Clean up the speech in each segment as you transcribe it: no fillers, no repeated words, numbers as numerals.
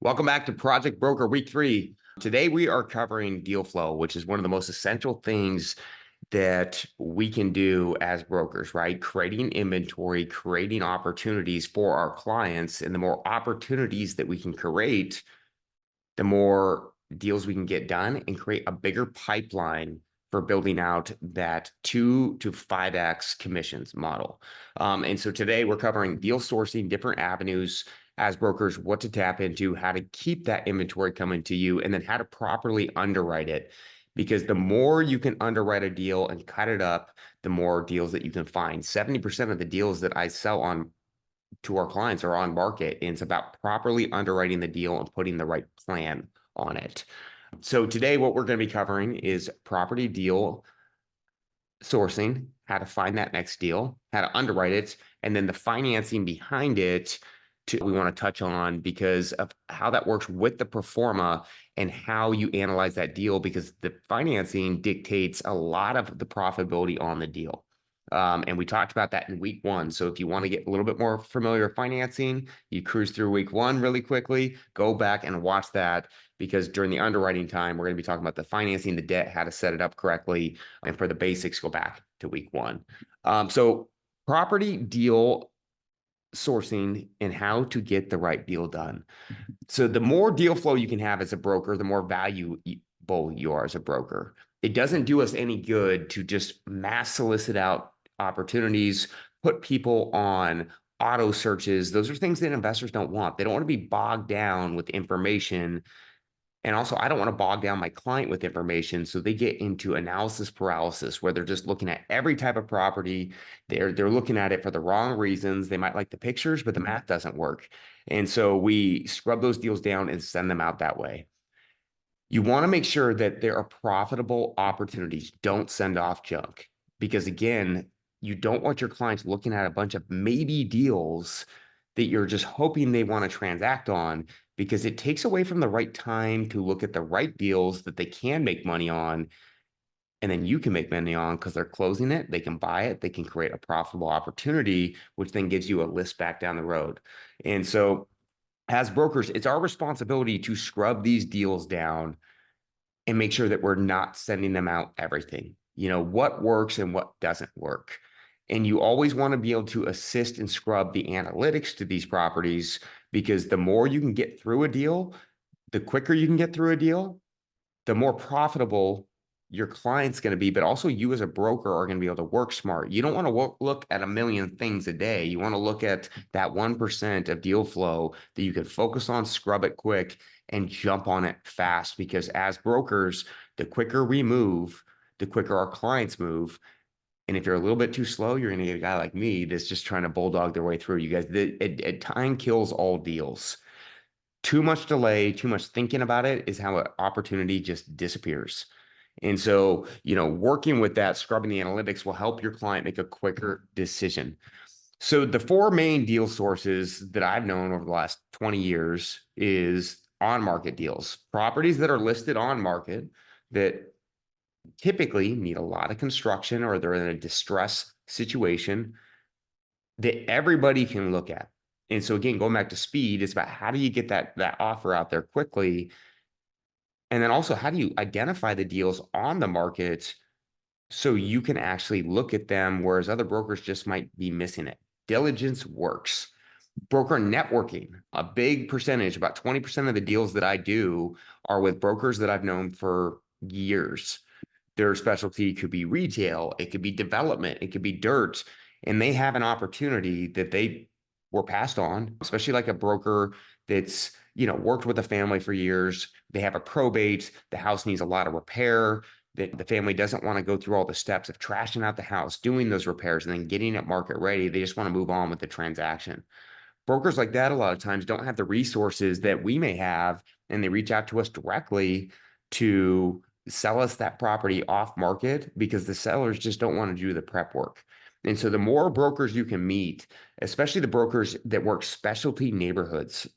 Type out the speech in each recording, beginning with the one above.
Welcome back to Project Broker Week 3. Today we are covering deal flow, which is one of the most essential things that we can do as brokers, right? Creating inventory, creating opportunities for our clients. And the more opportunities that we can create, the more deals we can get done and create a bigger pipeline for building out that 2 to 5x commissions model. And so today we're covering deal sourcing, different avenues as brokers, what to tap into, how to keep that inventory coming to you, and then how to properly underwrite it. Because the more you can underwrite a deal and cut it up, the more deals that you can find. 70% of the deals that I sell on to our clients are on market, and it's about properly underwriting the deal and putting the right plan on it. So today, what we're going to be covering is property deal sourcing, how to find that next deal, how to underwrite it, and then the financing behind it we want to touch on because of how that works with the pro forma and how you analyze that deal, because the financing dictates a lot of the profitability on the deal. And we talked about that in week 1. So if you want to get a little bit more familiar with financing, you cruise through week 1 really quickly, go back and watch that, because during the underwriting time, we're going to be talking about the financing, the debt, how to set it up correctly. And for the basics, go back to week 1. So property deal sourcing and how to get the right deal done. So the more deal flow you can have as a broker, the more valuable you are as a broker. It doesn't do us any good to just mass solicit out opportunities, put people on auto searches. Those are things that investors don't want. They don't want to be bogged down with information. And also, I don't want to bog down my client with information. So they get into analysis paralysis, where they're just looking at every type of property. They're looking at it for the wrong reasons. They might like the pictures, but the math doesn't work. And so we scrub those deals down and send them out that way. You want to make sure that there are profitable opportunities. Don't send off junk, because again, you don't want your clients looking at a bunch of maybe deals that you're just hoping they want to transact on, because it takes away from the right time to look at the right deals that they can make money on. And then you can make money on because they're closing it. They can buy it. They can create a profitable opportunity, which then gives you a list back down the road. And so as brokers, it's our responsibility to scrub these deals down and make sure that we're not sending them out everything. What works and what doesn't work. And you always want to be able to assist and scrub the analytics to these properties, because the more you can get through a deal, the quicker you can get through a deal, the more profitable your client's going to be, but also you as a broker are going to be able to work smart. You don't want to look at a million things a day. You want to look at that 1% of deal flow that you can focus on, scrub it quick, and jump on it fast. Because as brokers, the quicker we move, the quicker our clients move. And if you're a little bit too slow, you're going to get a guy like me that's just trying to bulldog their way through. You guys, time kills all deals. Too much delay, too much thinking about it is how an opportunity just disappears. And so, working with that, scrubbing the analytics will help your client make a quicker decision. So the 4 main deal sources that I've known over the last 20 years is on-market deals, properties that are listed on market that typically need a lot of construction, or they're in a distress situation that everybody can look at. And so again, going back to speed, it's about how do you get that offer out there quickly? And then also, how do you identify the deals on the market so you can actually look at them, whereas other brokers just might be missing it? Diligence works. Broker networking, a big percentage, about 20% of the deals that I do are with brokers that I've known for years. Their specialty could be retail, it could be development, it could be dirt, and they have an opportunity that they were passed on, especially like a broker that's, worked with a family for years. They have a probate, the house needs a lot of repair, that the family doesn't want to go through all the steps of trashing out the house, doing those repairs, and then getting it market ready. They just want to move on with the transaction. Brokers like that a lot of times don't have the resources that we may have, and they reach out to us directly to sell us that property off market, because the sellers just don't want to do the prep work. And so the more brokers you can meet, especially the brokers that work specialty neighborhoods,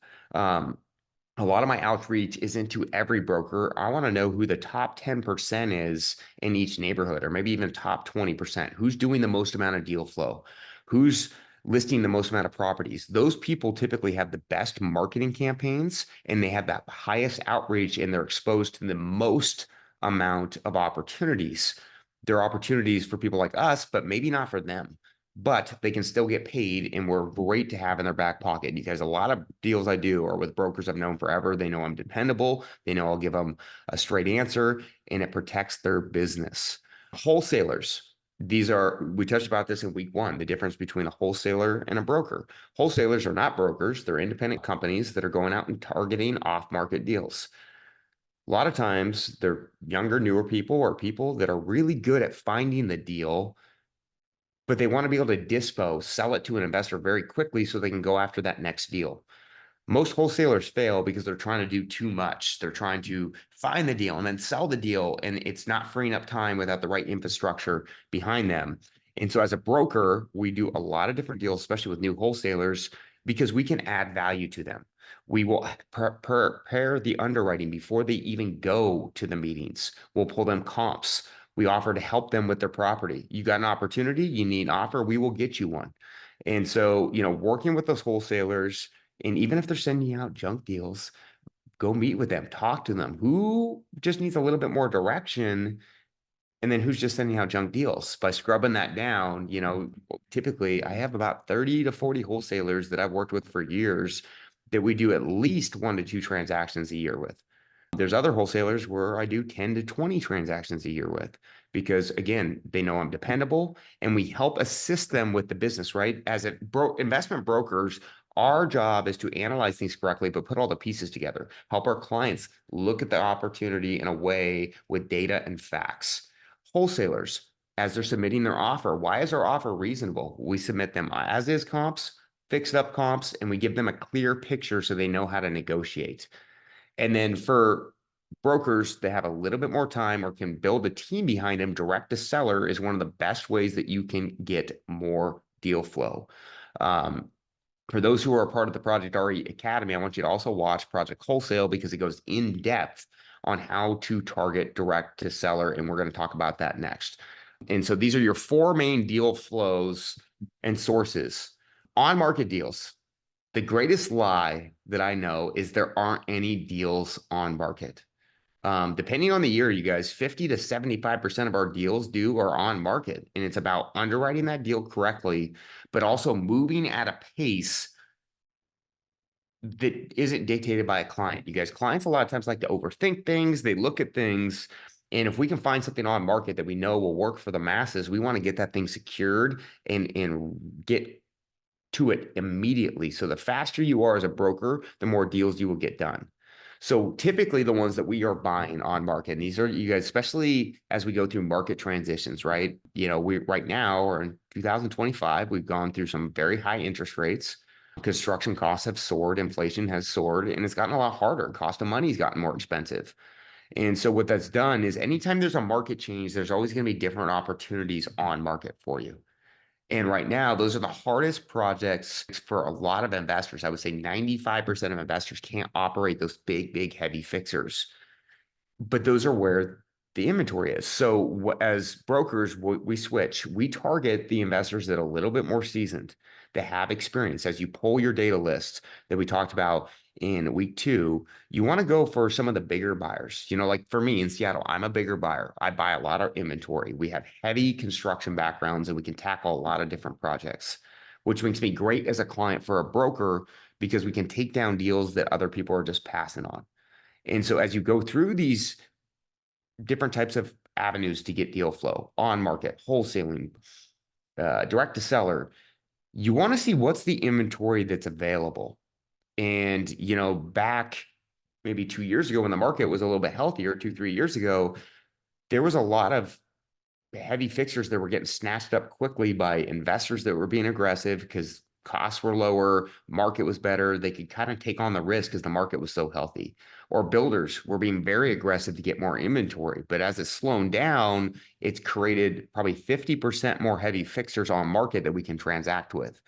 a lot of my outreach is into every broker. I want to know who the top 10% is in each neighborhood, or maybe even top 20%. Who's doing the most amount of deal flow? Who's listing the most amount of properties. Those people typically have the best marketing campaigns and they have that highest outreach and they're exposed to the most amount of opportunities. There are opportunities for people like us, but maybe not for them. But they can still get paid and we're great to have in their back pocket because a lot of deals I do are with brokers I've known forever. They know I'm dependable. They know I'll give them a straight answer and it protects their business. Wholesalers. We touched about this in week one, the difference between a wholesaler and a broker. Wholesalers are not brokers. They're independent companies that are going out and targeting off-market deals. A lot of times they're younger, newer people or people that are really good at finding the deal, but they want to be able to sell it to an investor very quickly so they can go after that next deal. Most wholesalers fail because they're trying to do too much. They're trying to find the deal and then sell the deal, and it's not freeing up time without the right infrastructure behind them. And so as a broker, we do a lot of different deals, especially with new wholesalers, because we can add value to them. We will prepare the underwriting before they even go to the meetings. We'll pull them comps. We offer to help them with their property. You got an opportunity, you need an offer, we will get you one. And so, working with those wholesalers, and even if they're sending out junk deals, go meet with them, talk to them. Who just needs a little bit more direction? And then who's just sending out junk deals? By scrubbing that down, typically I have about 30 to 40 wholesalers that I've worked with for years that we do at least 1 to 2 transactions a year with. There's other wholesalers where I do 10 to 20 transactions a year with because, again, they know I'm dependable and we help assist them with the business, right? As investment brokers, our job is to analyze things correctly, but put all the pieces together, help our clients look at the opportunity in a way with data and facts. Wholesalers, as they're submitting their offer, why is our offer reasonable? We submit them as is comps, fixed up comps, and we give them a clear picture so they know how to negotiate. And then for brokers that have a little bit more time or can build a team behind them, direct to seller is one of the best ways that you can get more deal flow. For those who are a part of the Project RE Academy, I want you to also watch Project Wholesale because it goes in depth on how to target direct to seller. And we're going to talk about that next. And so these are your 4 main deal flows and sources. On market deals. The greatest lie that I know is there aren't any deals on market. Depending on the year, you guys, 50 to 75% of our deals are on market. And it's about underwriting that deal correctly, but also moving at a pace that isn't dictated by a client. You guys, clients a lot of times like to overthink things. They look at things. And if we can find something on market that we know will work for the masses, we want to get that thing secured and get to it immediately. So the faster you are as a broker, the more deals you will get done. So typically the ones that we are buying on market, and these are, you guys, especially as we go through market transitions, right? We right now are in 2025, we've gone through some very high interest rates. Construction costs have soared, inflation has soared, and it's gotten a lot harder. Cost of money has gotten more expensive. And so what that's done is anytime there's a market change, there's always going to be different opportunities on market for you. And right now, those are the hardest projects for a lot of investors. I would say 95% of investors can't operate those big, heavy fixers. But those are where the inventory is. So as brokers, we switch. We target the investors that are a little bit more seasoned, that have experience. As you pull your data lists that we talked about in week 2, you want to go for some of the bigger buyers. Like for me in Seattle, I'm a bigger buyer. I buy a lot of inventory. We have heavy construction backgrounds and we can tackle a lot of different projects, which makes me great as a client for a broker because we can take down deals that other people are just passing on. And so as you go through these different types of avenues to get deal flow, on market, wholesaling, direct to seller, you want to see what's the inventory that's available. And, back maybe 2 years ago when the market was a little bit healthier, 2, 3 years ago, there was a lot of heavy fixers that were getting snatched up quickly by investors that were being aggressive because costs were lower, market was better. They could kind of take on the risk because the market was so healthy. Or builders were being very aggressive to get more inventory. But as it's slowed down, it's created probably 50% more heavy fixers on market that we can transact with.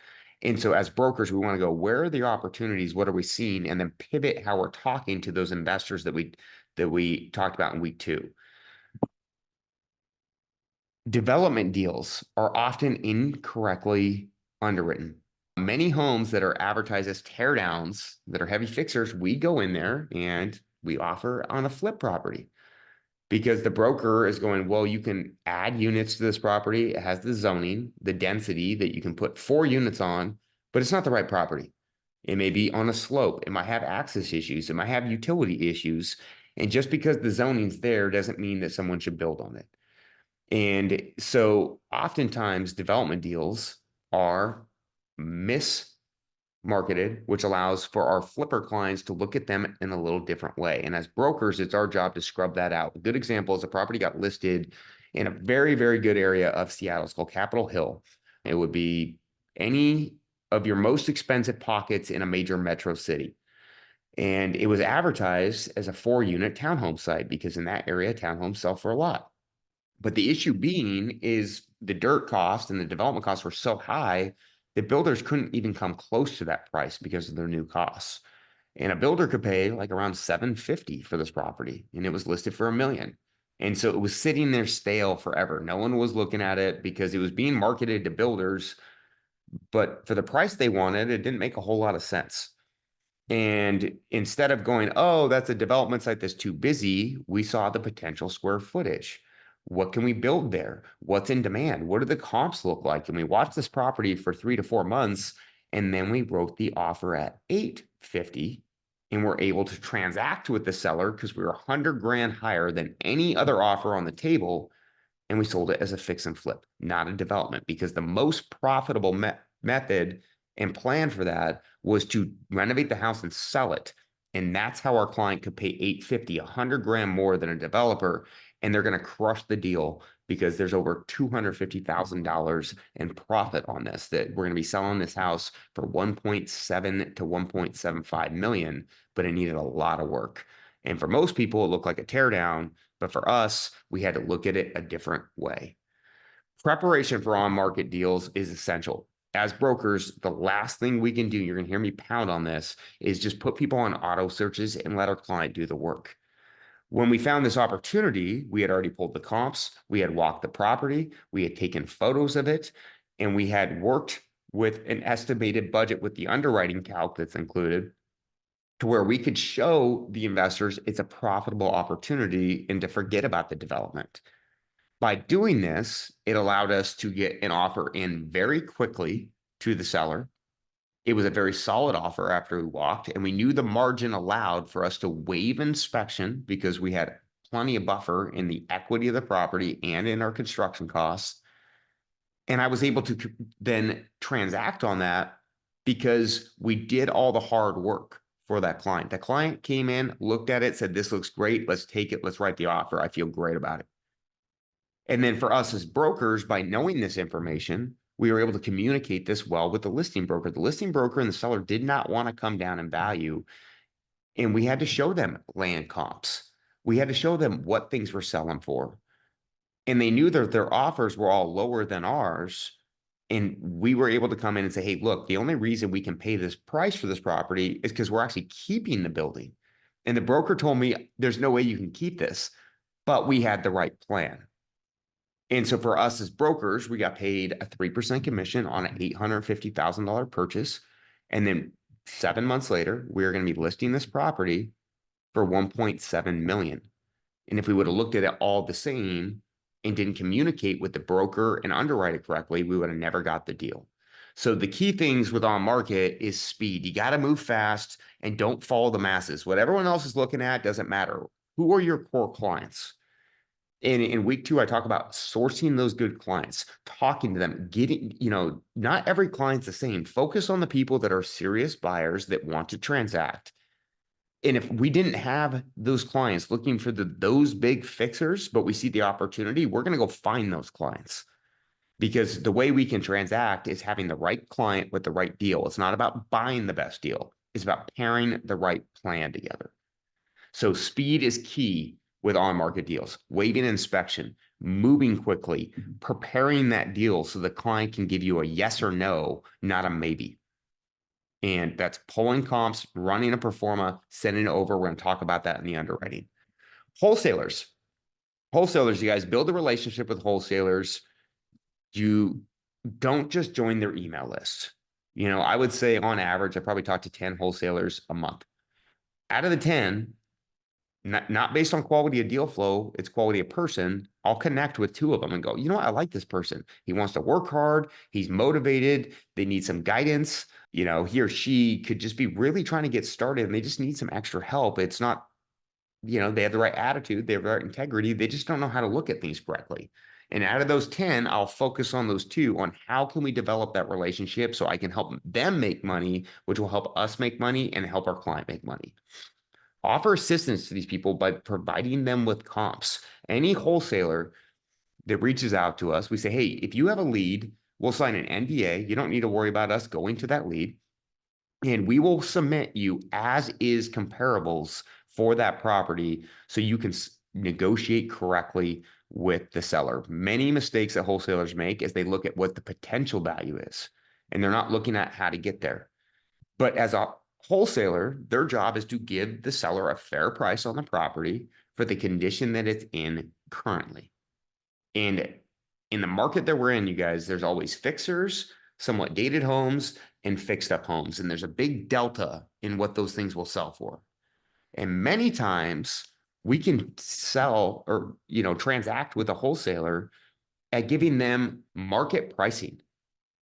And so as brokers, we want to go, where are the opportunities? What are we seeing? And then pivot how we're talking to those investors that we talked about in week 2. Development deals are often incorrectly underwritten. Many homes that are advertised as tear downs that are heavy fixers, we go in there and we offer on a flip property because the broker is going, well, you can add units to this property. It has the zoning, the density that you can put 4 units on, but it's not the right property. It may be on a slope. It might have access issues. It might have utility issues. And just because the zoning's there doesn't mean that someone should build on it. And so oftentimes development deals are mismarketed, which allows for our flipper clients to look at them in a little different way. And as brokers, it's our job to scrub that out. A good example is a property got listed in a very, very good area of Seattle. It's called Capitol Hill. It would be any of your most expensive pockets in a major metro city. And it was advertised as a 4-unit townhome site because in that area, townhomes sell for a lot. But the issue being is the dirt cost and the development costs were so high that builders couldn't even come close to that price because of their new costs. And a builder could pay like around $750 for this property, and it was listed for $1 million. And so it was sitting there stale forever. No one was looking at it because it was being marketed to builders, but for the price they wanted, it didn't make a whole lot of sense. And instead of going, oh, that's a development site that's too busy, we saw the potential square footage. What can we build there? What's in demand? What do the comps look like? And we watched this property for 3 to 4 months, and then we wrote the offer at $850, and we're able to transact with the seller because we were 100 grand higher than any other offer on the table, and we sold it as a fix and flip, not a development, because the most profitable method and plan for that was to renovate the house and sell it. And that's how our client could pay $850, 100 grand more than a developer. And they're going to crush the deal because there's over $250,000 in profit on this, that we're going to be selling this house for 1.7 to 1.75 million, but it needed a lot of work. And for most people, it looked like a teardown, but for us, we had to look at it a different way. Preparation for on-market deals is essential. As brokers, the last thing we can do, you're going to hear me pound on this, is just put people on auto searches and let our client do the work. When we found this opportunity, we had already pulled the comps, we had walked the property, we had taken photos of it, and we had worked with an estimated budget with the underwriting calc that's included to where we could show the investors it's a profitable opportunity and to forget about the development. By doing this, it allowed us to get an offer in very quickly to the seller. It was a very solid offer after we walked, and we knew the margin allowed for us to waive inspection because we had plenty of buffer in the equity of the property and in our construction costs. And I was able to then transact on that because we did all the hard work for that client. The client came in, looked at it, said, this looks great. Let's take it. Let's write the offer. I feel great about it. And then for us as brokers, by knowing this information, we were able to communicate this well with the listing broker. The listing broker and the seller did not want to come down in value. And we had to show them land comps. We had to show them what things were selling for. And they knew that their offers were all lower than ours. And we were able to come in and say, hey, look, the only reason we can pay this price for this property is because we're actually keeping the building. And the broker told me, there's no way you can keep this, but we had the right plan. And so for us as brokers, we got paid a 3% commission on an $850,000 purchase. And then 7 months later, we're going to be listing this property for 1.7 million. And if we would have looked at it all the same and didn't communicate with the broker and underwrite it correctly, we would have never got the deal. So the key things with on market is speed. You got to move fast and don't follow the masses. What everyone else is looking at doesn't matter. Who are your core clients? In week 2, I talk about sourcing those good clients, talking to them, getting, not every client's the same. Focus on the people that are serious buyers that want to transact. And if we didn't have those clients looking for those big fixers, but we see the opportunity, we're going to go find those clients. Because the way we can transact is having the right client with the right deal. It's not about buying the best deal. It's about pairing the right plan together. So speed is key with on-market deals, waiving inspection, moving quickly, preparing that deal so the client can give you a yes or no, not a maybe. And that's pulling comps, running a pro forma, sending it over. We're going to talk about that in the underwriting. Wholesalers, you guys build a relationship with wholesalers. You don't just join their email list. I would say on average, I probably talk to 10 wholesalers a month. Out of the 10, not based on quality of deal flow, it's quality of person. I'll connect with two of them and go, you know what? I like this person. He wants to work hard. He's motivated. They need some guidance. He or she could just be really trying to get started and they just need some extra help. It's not, they have the right attitude, they have the right integrity. They just don't know how to look at things correctly. And out of those 10, I'll focus on those two on how can we develop that relationship so I can help them make money, which will help us make money and help our client make money. Offer assistance to these people by providing them with comps. Any wholesaler that reaches out to us, we say, hey, if you have a lead, we'll sign an NDA. You don't need to worry about us going to that lead. And we will submit you as is comparables for that property so you can negotiate correctly with the seller. Many mistakes that wholesalers make is they look at what the potential value is, and they're not looking at how to get there. But as a wholesaler, their job is to give the seller a fair price on the property for the condition that it's in currently. And in the market that we're in, you guys, there's always fixers, somewhat dated homes, and fixed up homes. And there's a big delta in what those things will sell for. And many times we can sell or, transact with a wholesaler at giving them market pricing.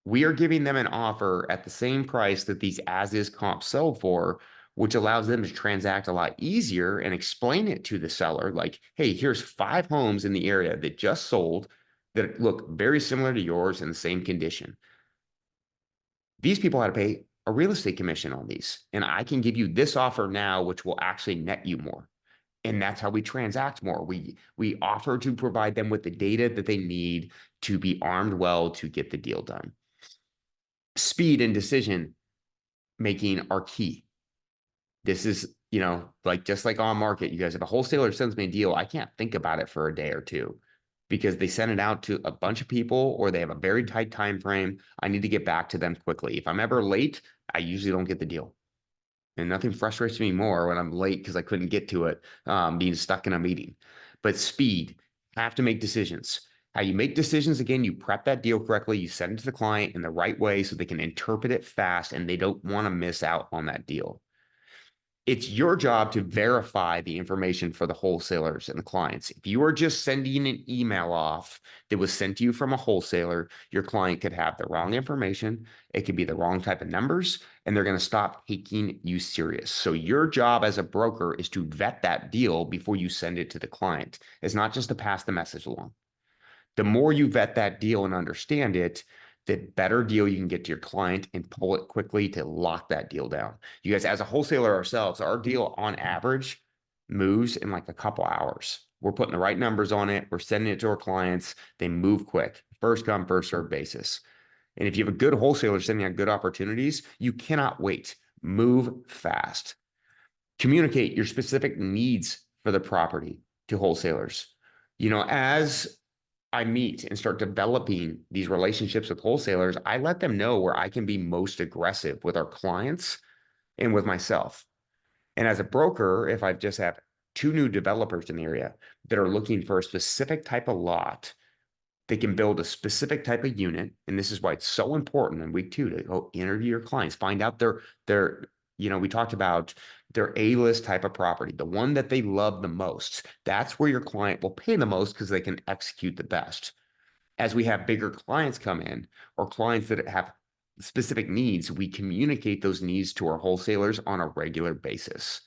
We are giving them an offer at the same price that these as-is comps sell for, which allows them to transact a lot easier and explain it to the seller. Like, hey, here's 5 homes in the area that just sold that look very similar to yours in the same condition. These people had to pay a real estate commission on these, and I can give you this offer now, which will actually net you more. And that's how we transact more. We offer to provide them with the data that they need to be armed well to get the deal done. Speed and decision making are key. This is, just like on market, you guys, if a wholesaler sends me a deal, I can't think about it for a day or two because they send it out to a bunch of people or they have a very tight time frame. I need to get back to them quickly. If I'm ever late, I usually don't get the deal. And nothing frustrates me more when I'm late because I couldn't get to it, being stuck in a meeting. But speed, have to make decisions. How you make decisions, again, you prep that deal correctly, you send it to the client in the right way so they can interpret it fast and they don't want to miss out on that deal. It's your job to verify the information for the wholesalers and the clients. If you are just sending an email off that was sent to you from a wholesaler, your client could have the wrong information. It could be the wrong type of numbers, and they're going to stop taking you serious. So your job as a broker is to vet that deal before you send it to the client. It's not just to pass the message along. The more you vet that deal and understand it, the better deal you can get to your client and pull it quickly to lock that deal down. You guys, as a wholesaler ourselves, our deal on average moves in like a couple hours. We're putting the right numbers on it. We're sending it to our clients. They move quick, first come, first serve basis. And if you have a good wholesaler sending out good opportunities, you cannot wait. Move fast. Communicate your specific needs for the property to wholesalers. As I meet and start developing these relationships with wholesalers, I let them know where I can be most aggressive with our clients and with myself. And as a broker, if I just have 2 new developers in the area that are looking for a specific type of lot, they can build a specific type of unit. And this is why it's so important in week 2 to go interview your clients, find out we talked about their A-list type of property, the one that they love the most. That's where your client will pay the most because they can execute the best. As we have bigger clients come in or clients that have specific needs, we communicate those needs to our wholesalers on a regular basis.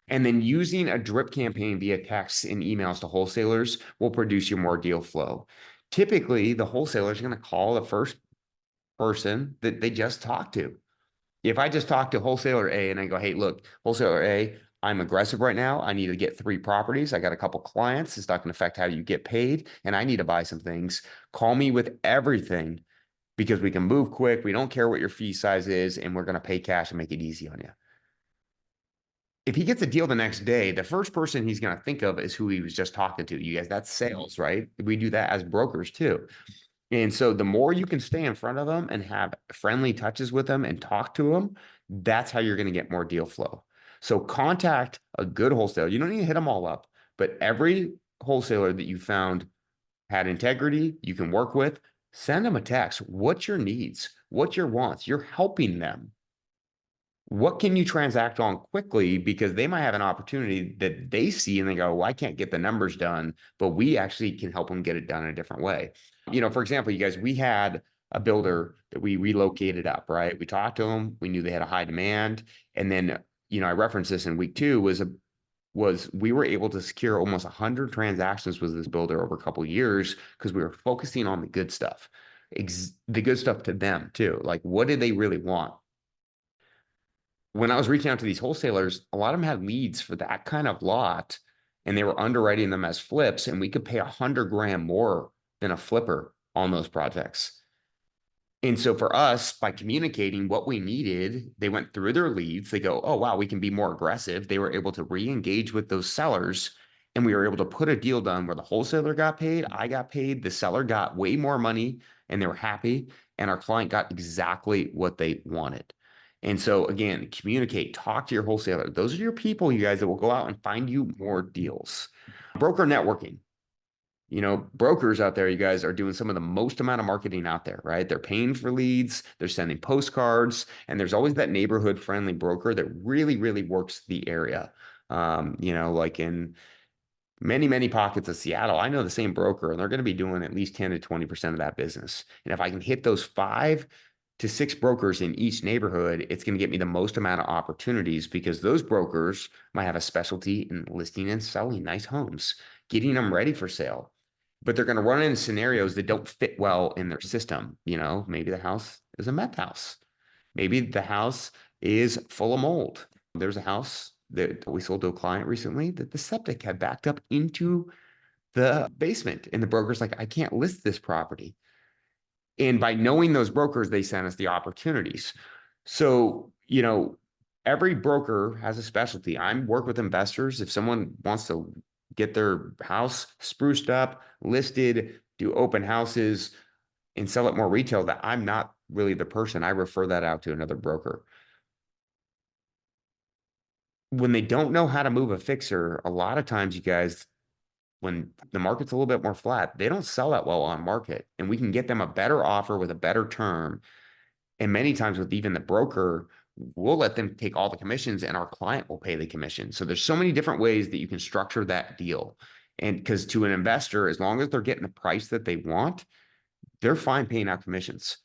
And then using a drip campaign via text and emails to wholesalers will produce you more deal flow. Typically, the wholesaler is going to call the first person that they just talked to. If I just talk to wholesaler A and I go, hey, look, wholesaler A, I'm aggressive right now. I need to get 3 properties. I got a couple clients. It's not going to affect how you get paid. And I need to buy some things. Call me with everything because we can move quick. We don't care what your fee size is. And we're going to pay cash and make it easy on you. If he gets a deal the next day, the first person he's going to think of is who he was just talking to. You guys, that's sales, right? We do that as brokers too. And so the more you can stay in front of them and have friendly touches with them and talk to them, that's how you're going to get more deal flow. So contact a good wholesaler. You don't need to hit them all up, but every wholesaler that you found had integrity, you can work with, send them a text. What's your needs? What's your wants? You're helping them. What can you transact on quickly? Because they might have an opportunity that they see and they go, well, I can't get the numbers done, but we actually can help them get it done in a different way. For example, you guys, we had a builder that we relocated up, right? We talked to them. We knew they had a high demand. And then, I referenced this in week two was we were able to secure almost 100 transactions with this builder over a couple of years because we were focusing on the good stuff, the good stuff to them too. Like, what did they really want? When I was reaching out to these wholesalers, a lot of them had leads for that kind of lot, and they were underwriting them as flips, and we could pay 100 grand more than a flipper on those projects. And so for us, by communicating what we needed, they went through their leads. They go, oh, wow, we can be more aggressive. They were able to re-engage with those sellers, and we were able to put a deal done where the wholesaler got paid, I got paid, the seller got way more money, and they were happy, and our client got exactly what they wanted. And so again, communicate, talk to your wholesaler. Those are your people, you guys, that will go out and find you more deals. Broker networking. Brokers out there, you guys are doing some of the most amount of marketing out there, right? They're paying for leads, they're sending postcards, and there's always that neighborhood friendly broker that really, really works the area. Like in many, many pockets of Seattle, I know the same broker, and they're going to be doing at least 10 to 20% of that business. And if I can hit those 5 to 6 brokers in each neighborhood, it's going to get me the most amount of opportunities because those brokers might have a specialty in listing and selling nice homes, getting them ready for sale. But they're going to run into scenarios that don't fit well in their system. Maybe the house is a meth house. Maybe the house is full of mold. There's a house that we sold to a client recently that the septic had backed up into the basement. And the broker's like, I can't list this property. And by knowing those brokers, they sent us the opportunities. So, every broker has a specialty. I work with investors. If someone wants to get their house spruced up, listed, do open houses, and sell it more retail, that I'm not really the person. I refer that out to another broker. When they don't know how to move a fixer, a lot of times, you guys, when the market's a little bit more flat, they don't sell that well on market, and we can get them a better offer with a better term. And many times with even the broker, we'll let them take all the commissions and our client will pay the commission. So there's so many different ways that you can structure that deal. And because to an investor, as long as they're getting the price that they want, they're fine paying out commissions.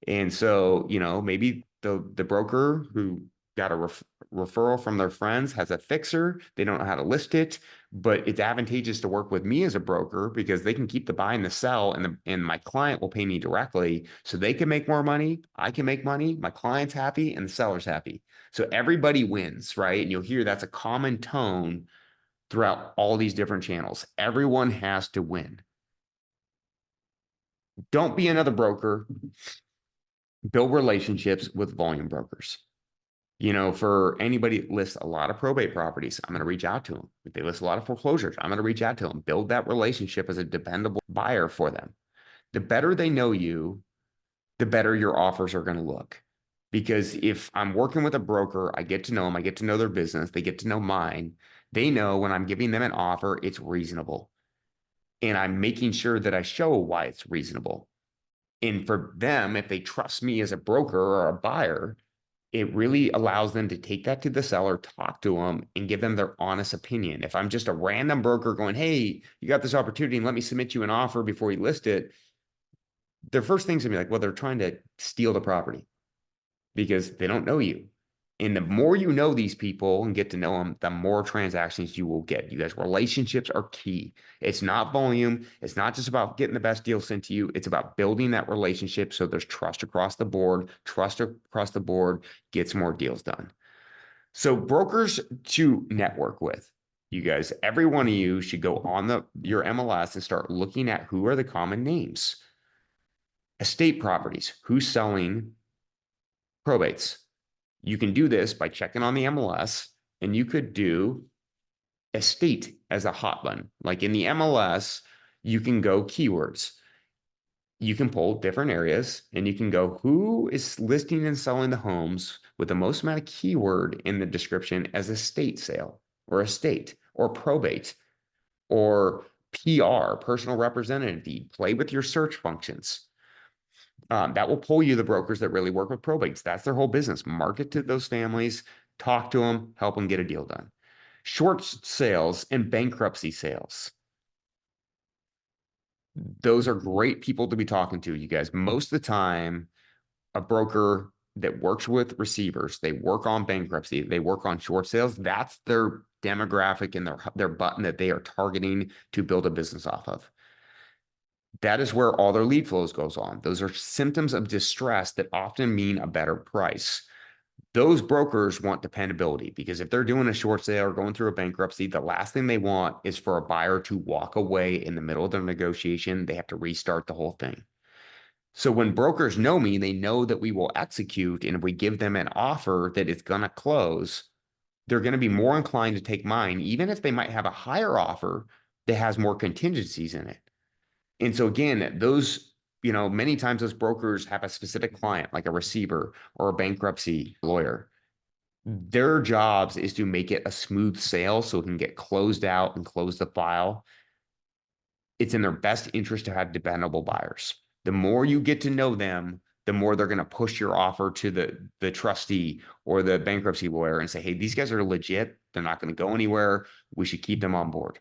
And so, maybe the broker who got a referral from their friends has a fixer, they don't know how to list it, but it's advantageous to work with me as a broker because they can keep the buy and the sell, and my client will pay me directly, so they can make more money, I can make money, my client's happy, and the seller's happy. So everybody wins, right? And you'll hear that's a common tone throughout all these different channels. Everyone has to win. Don't be another broker. Build relationships with volume brokers. For anybody that lists a lot of probate properties, I'm going to reach out to them. If they list a lot of foreclosures, I'm going to reach out to them. Build that relationship as a dependable buyer for them. The better they know you, the better your offers are going to look. Because if I'm working with a broker, I get to know them, I get to know their business, they get to know mine. They know when I'm giving them an offer, it's reasonable. And I'm making sure that I show why it's reasonable. And for them, if they trust me as a broker or a buyer, it really allows them to take that to the seller, talk to them, and give them their honest opinion. If I'm just a random broker going, hey, you got this opportunity and let me submit you an offer before you list it, their first thing's gonna be like, well, they're trying to steal the property because they don't know you. And the more you know these people and get to know them, the more transactions you will get. You guys, relationships are key. It's not volume. It's not just about getting the best deal sent to you. It's about building that relationship so there's trust across the board. Trust across the board gets more deals done. So brokers to network with. You guys, every one of you should go on your MLS and start looking at who are the common names. Estate properties, who's selling probates. You can do this by checking on the MLS, and you could do estate as a hot button. Like in the MLS, you can go keywords. You can pull different areas and you can go who is listing and selling the homes with the most amount of keyword in the description as estate sale or estate or probate or PR, personal representative deed. Play with your search functions. That will pull you the brokers that really work with probates. That's their whole business. Market to those families, talk to them, help them get a deal done. Short sales and bankruptcy sales. Those are great people to be talking to, you guys. Most of the time, a broker that works with receivers, they work on bankruptcy, they work on short sales. That's their demographic and their button that they are targeting to build a business off of. That is where all their lead flows goes on. Those are symptoms of distress that often mean a better price. Those brokers want dependability because if they're doing a short sale or going through a bankruptcy, the last thing they want is for a buyer to walk away in the middle of their negotiation. They have to restart the whole thing. So when brokers know me, they know that we will execute. And if we give them an offer that is going to close, they're going to be more inclined to take mine, even if they might have a higher offer that has more contingencies in it. And so again, those, many times those brokers have a specific client, like a receiver or a bankruptcy lawyer. Their jobs is to make it a smooth sale so it can get closed out and close the file. It's in their best interest to have dependable buyers. The more you get to know them, the more they're going to push your offer to the trustee or the bankruptcy lawyer and say, hey, these guys are legit. They're not going to go anywhere. We should keep them on board.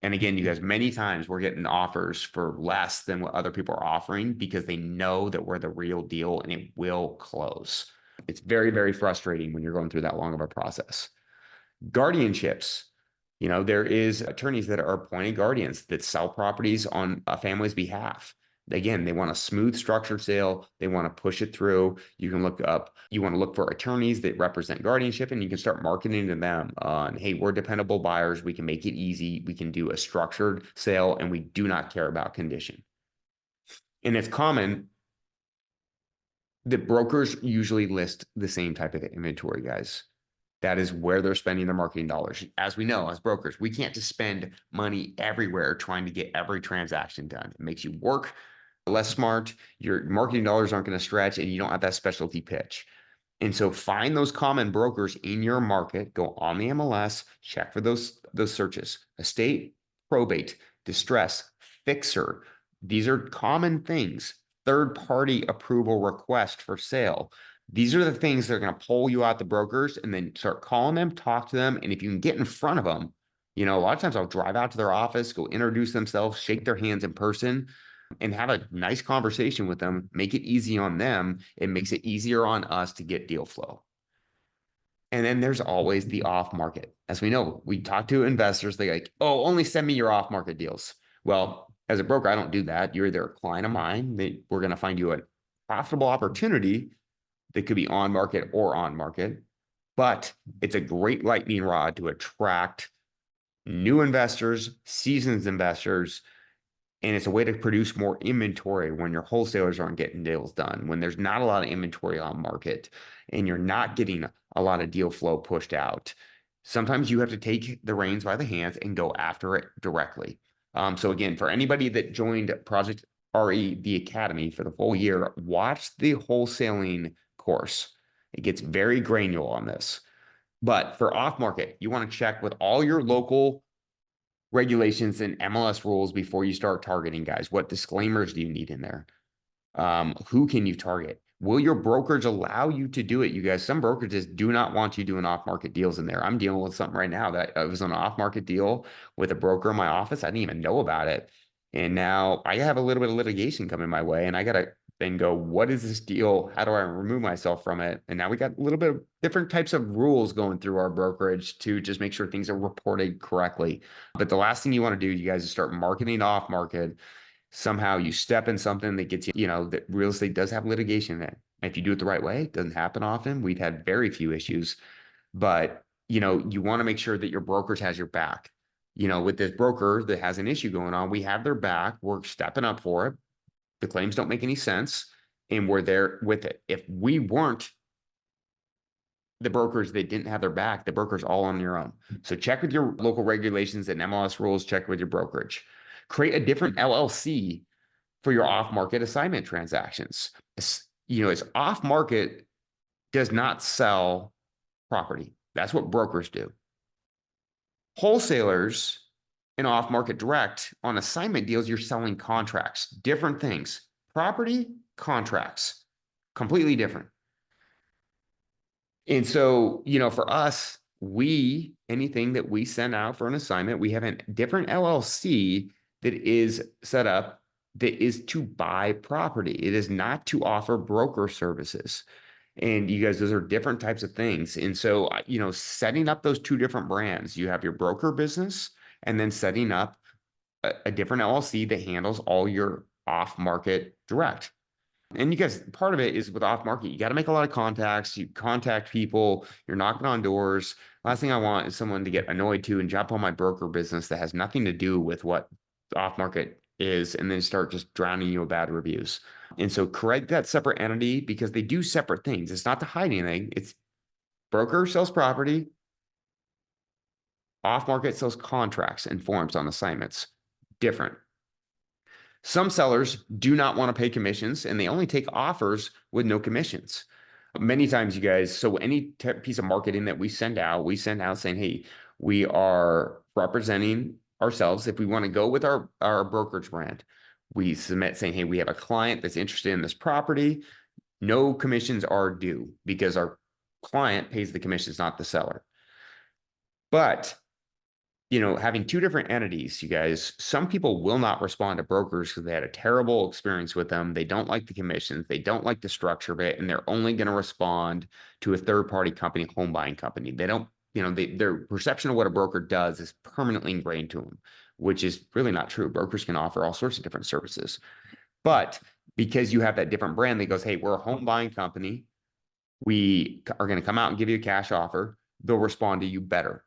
And again, you guys, many times we're getting offers for less than what other people are offering because they know that we're the real deal and it will close. It's very, very frustrating when you're going through that long of a process. Guardianships. There is attorneys that are appointed guardians that sell properties on a family's behalf. Again, they want a smooth structured sale. They want to push it through. You want to look for attorneys that represent guardianship and you can start marketing to them on, hey, we're dependable buyers. We can make it easy. We can do a structured sale and we do not care about condition. And it's common that brokers usually list the same type of inventory, guys. That is where they're spending their marketing dollars. As we know, as brokers, we can't just spend money everywhere trying to get every transaction done. It makes you work less smart. Your marketing dollars aren't going to stretch and you don't have that specialty pitch. And so find those common brokers in your market, go on the MLS, check for those searches: estate, probate, distress, fixer. These are common things. Third-party approval request for sale. These are the things that are going to pull you out the brokers and then start calling them, talk to them. And if you can get in front of them, a lot of times I'll drive out to their office, go introduce themselves, shake their hands in person, and have a nice conversation with them, make it easy on them. It makes it easier on us to get deal flow. And then there's always the off market. As we know, we talk to investors, they like, oh, only send me your off market deals. Well, as a broker, I don't do that. You're either a client of mine, we're going to find you a profitable opportunity that could be on market or on market, but it's a great lightning rod to attract new investors, seasoned investors, and it's a way to produce more inventory when your wholesalers aren't getting deals done, when there's not a lot of inventory on market and you're not getting a lot of deal flow pushed out. Sometimes you have to take the reins by the hands and go after it directly. So again, for anybody that joined Project RE, the Academy, for the full year, watch the wholesaling course. It gets very granular on this. But for off market, you want to check with all your local regulations and MLS rules before you start targeting guys. What disclaimers do you need in there? Who can you target? Will your brokerage allow you to do it? You guys, some brokerages do not want you doing off-market deals in there. I'm dealing with something right now that I was on an off-market deal with a broker in my office. I didn't even know about it. And now I have a little bit of litigation coming my way and I got to then go, what is this deal? How do I remove myself from it? And now we got a little bit of different types of rules going through our brokerage to just make sure things are reported correctly. But the last thing you want to do, you guys, is start marketing off market. Somehow you step in something that gets you, that real estate does have litigation in it. And if you do it the right way, it doesn't happen often. We've had very few issues, but you want to make sure that your brokerage has your back. With this broker that has an issue going on, we have their back. We're stepping up for it. The claims don't make any sense, and we're there with it. If we weren't the brokers that didn't have their back, the broker's all on your own. So check with your local regulations and MLS rules, check with your brokerage. Create a different LLC for your off-market assignment transactions. It's off-market does not sell property. That's what brokers do. Wholesalers and off-market direct on assignment deals, you're selling contracts, different things. Property, contracts, completely different. And so, for us, anything that we send out for an assignment, we have a different LLC that is set up that is to buy property. It is not to offer broker services. And you guys, those are different types of things. And so, setting up those two different brands, you have your broker business and then setting up a different LLC that handles all your off-market direct. And you guys, part of it is with off market, you got to make a lot of contacts. You contact people, you're knocking on doors. Last thing I want is someone to get annoyed to and jump on my broker business that has nothing to do with what off market is, and then start just drowning you with bad reviews. And so create that separate entity because they do separate things. It's not to hide anything. It's broker sells property, off market sells contracts and forms on assignments. Different. Some sellers do not want to pay commissions and they only take offers with no commissions. Many times, you guys, so any piece of marketing that we send out saying, hey, we are representing ourselves. If we want to go with our brokerage brand, we submit saying, hey, we have a client that's interested in this property. No commissions are due because our client pays the commissions, not the seller. But having two different entities, you guys, some people will not respond to brokers because they had a terrible experience with them. They don't like the commissions. They don't like the structure of it. And they're only going to respond to a third-party company, home buying company. They don't, their perception of what a broker does is permanently ingrained to them, which is really not true. Brokers can offer all sorts of different services. But because you have that different brand that goes, hey, we're a home buying company. We are going to come out and give you a cash offer. They'll respond to you better.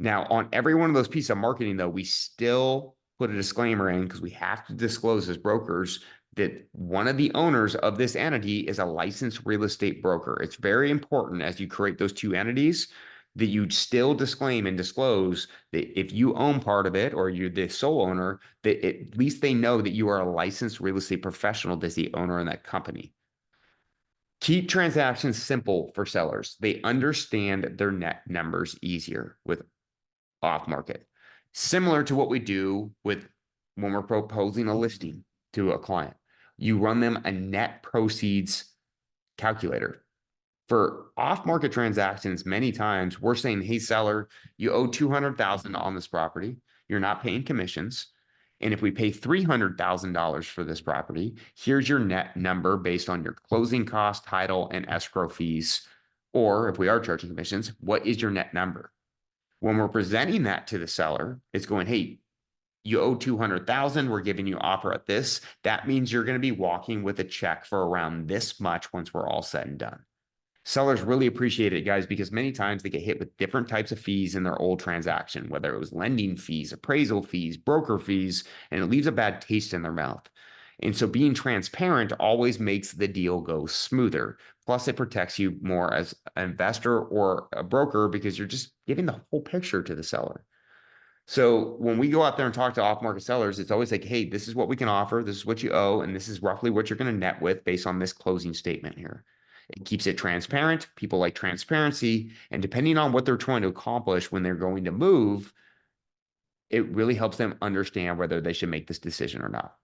Now, on every one of those pieces of marketing, though, we still put a disclaimer in because we have to disclose as brokers that one of the owners of this entity is a licensed real estate broker. It's very important as you create those two entities that you still disclaim and disclose that if you own part of it or you're the sole owner, that at least they know that you are a licensed real estate professional that's the owner in that company. Keep transactions simple for sellers. They understand their net numbers easier with off market, similar to what we do with when we're proposing a listing to a client. You run them a net proceeds calculator. For off market transactions, many times we're saying, hey, seller, you owe $200,000 on this property. You're not paying commissions. And if we pay $300,000 for this property, here's your net number based on your closing cost, title, and escrow fees. Or if we are charging commissions, what is your net number? When we're presenting that to the seller, it's going, hey, you owe $200,000. We're giving you offer at this. That means you're going to be walking with a check for around this much once we're all said and done. Sellers really appreciate it, guys, because many times they get hit with different types of fees in their old transaction, whether it was lending fees, appraisal fees, broker fees, and it leaves a bad taste in their mouth. And so being transparent always makes the deal go smoother. Plus, it protects you more as an investor or a broker because you're just giving the whole picture to the seller. So when we go out there and talk to off-market sellers, it's always like, hey, this is what we can offer. This is what you owe. And this is roughly what you're going to net with based on this closing statement here. It keeps it transparent. People like transparency. And depending on what they're trying to accomplish when they're going to move, it really helps them understand whether they should make this decision or not.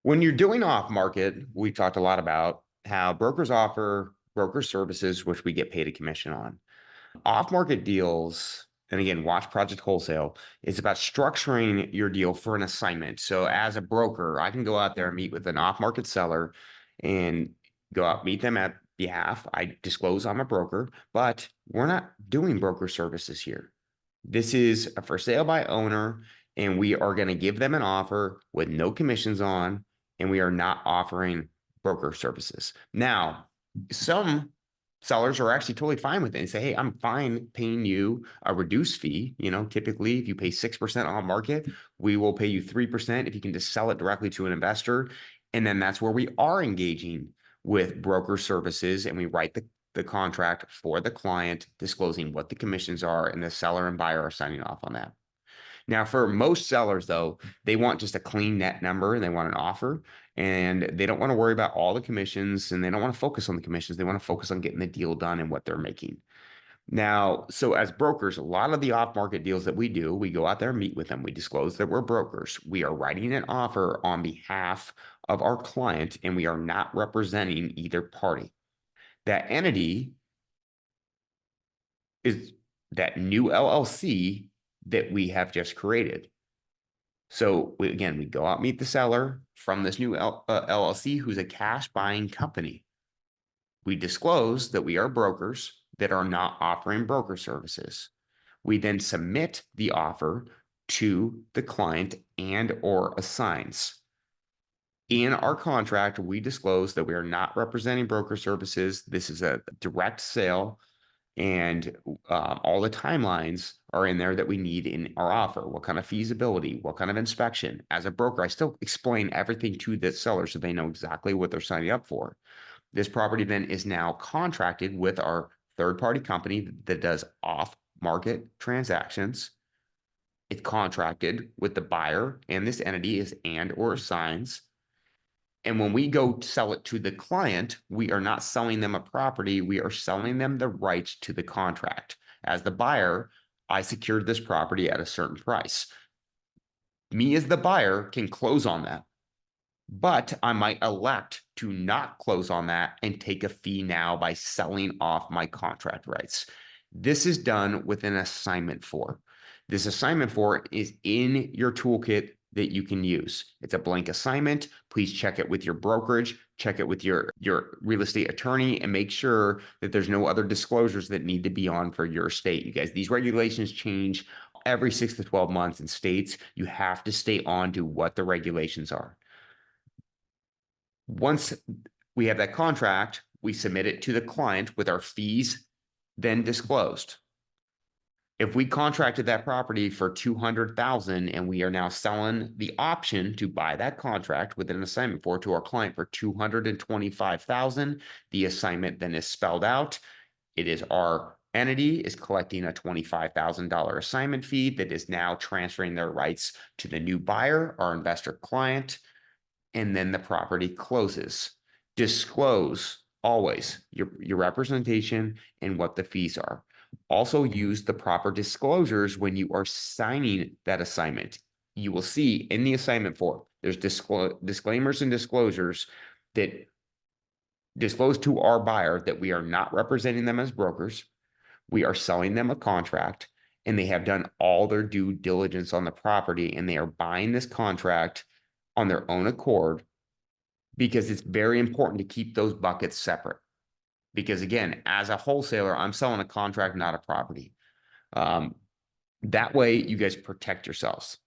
When you're doing off market, we talked a lot about how brokers offer broker services, which we get paid a commission on. Off market deals, and again, watch Project Wholesale, is about structuring your deal for an assignment. So as a broker, I can go out there and meet with an off market seller and go out, meet them at behalf. I disclose I'm a broker, but we're not doing broker services here. This is a for sale by owner, and we are going to give them an offer with no commissions on, and we are not offering broker services. Now, some sellers are actually totally fine with it and say, hey, I'm fine paying you a reduced fee. Typically, if you pay 6% on market, we will pay you 3% if you can just sell it directly to an investor. And then that's where we are engaging with broker services, and we write the contract for the client, disclosing what the commissions are, and the seller and buyer are signing off on that. Now, for most sellers, though, they want just a clean net number and they want an offer, and they don't want to worry about all the commissions, and they don't want to focus on the commissions. They want to focus on getting the deal done and what they're making. Now, so as brokers, a lot of the off-market deals that we do, we go out there and meet with them. We disclose that we're brokers. We are writing an offer on behalf of our client, and we are not representing either party. That entity is that new LLC that we have just created. So again, we go out, meet the seller from this new LLC, who's a cash buying company. We disclose that we are brokers that are not offering broker services. We then submit the offer to the client and or assigns. In our contract, we disclose that we are not representing broker services. This is a direct sale, and all the timelines are in there that we need in our offer. What kind of feasibility, what kind of inspection. As a broker, I still explain everything to the seller so they know exactly what they're signing up for. This property then is now contracted with our third-party company that does off-market transactions. It's contracted with the buyer and this entity is and or assigns. And when we go sell it to the client, we are not selling them a property. We are selling them the rights to the contract. As the buyer, I secured this property at a certain price. Me as the buyer can close on that, but I might elect to not close on that and take a fee now by selling off my contract rights. This is done with an assignment for. This assignment for is in your toolkit that you can use. It's a blank assignment. Please check it with your brokerage, check it with your real estate attorney, and make sure that there's no other disclosures that need to be on for your state. You guys, these regulations change every 6 to 12 months in states. You have to stay on to what the regulations are. Once we have that contract, we submit it to the client with our fees then disclosed. If we contracted that property for $200,000 and we are now selling the option to buy that contract with an assignment for to our client for $225,000, the assignment then is spelled out. It is our entity is collecting a $25,000 assignment fee that is now transferring their rights to the new buyer, our investor client, and then the property closes. Disclose always your representation and what the fees are. Also use the proper disclosures when you are signing that assignment. You will see in the assignment form, there's disclaimers and disclosures that disclose to our buyer that we are not representing them as brokers. We are selling them a contract, and they have done all their due diligence on the property, and they are buying this contract on their own accord, because it's very important to keep those buckets separate. Because again, as a wholesaler, I'm selling a contract, not a property. That way you guys protect yourselves.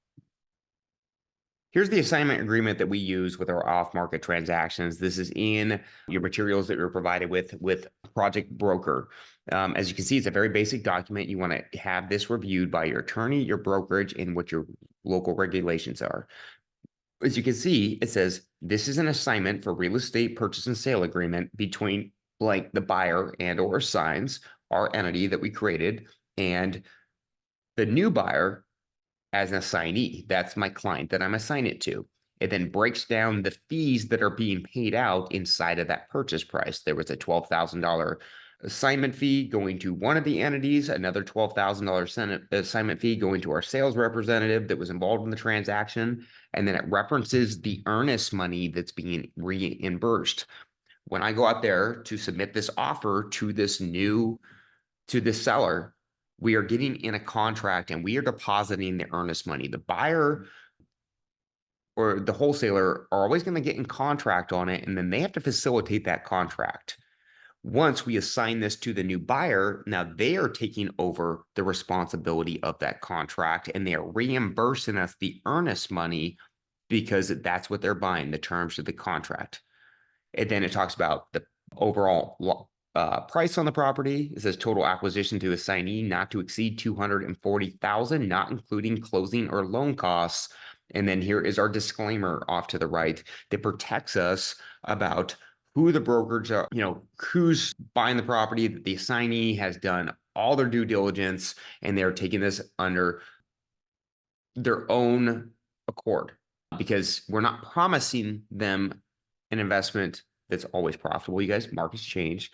Here's the assignment agreement that we use with our off-market transactions. This is in your materials that you're provided with Project Broker. As you can see, it's a very basic document. You want to have this reviewed by your attorney, your brokerage, and what your local regulations are. As you can see, it says this is an assignment for real estate purchase and sale agreement between like the buyer and or assigns our entity that we created and the new buyer as an assignee. That's my client that I'm assigning it to. It then breaks down the fees that are being paid out inside of that purchase price. There was a $12,000 assignment fee going to one of the entities, another $12,000 assignment fee going to our sales representative that was involved in the transaction. And then it references the earnest money that's being reimbursed. When I go out there to submit this offer to this seller, we are getting in a contract and we are depositing the earnest money. The buyer or the wholesaler are always going to get in contract on it, and then they have to facilitate that contract. Once we assign this to the new buyer, now they are taking over the responsibility of that contract, and they are reimbursing us the earnest money because that's what they're buying, the terms of the contract. And then it talks about the overall price on the property. It says total acquisition to assignee not to exceed $240,000, not including closing or loan costs. And then here is our disclaimer off to the right that protects us about who the brokers are, who's buying the property, that the assignee has done all their due diligence and they're taking this under their own accord, because we're not promising them an investment that's always profitable. You guys, markets change.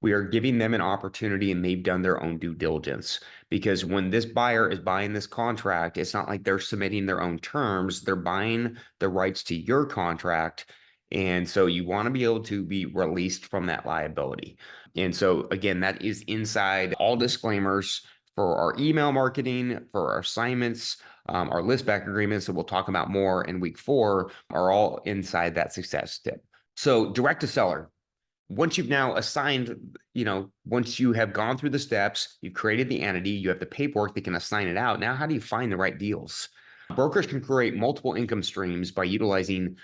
We are giving them an opportunity and they've done their own due diligence. Because when this buyer is buying this contract, it's not like they're submitting their own terms, they're buying the rights to your contract. And so you want to be able to be released from that liability. And so, again, that is inside all disclaimers for our email marketing, for our assignments, our list back agreements that we'll talk about more in week 4 are all inside that success tip. So direct to seller, once you've now assigned, once you have gone through the steps, you've created the entity, you have the paperwork that can assign it out. Now, how do you find the right deals? Brokers can create multiple income streams by utilizing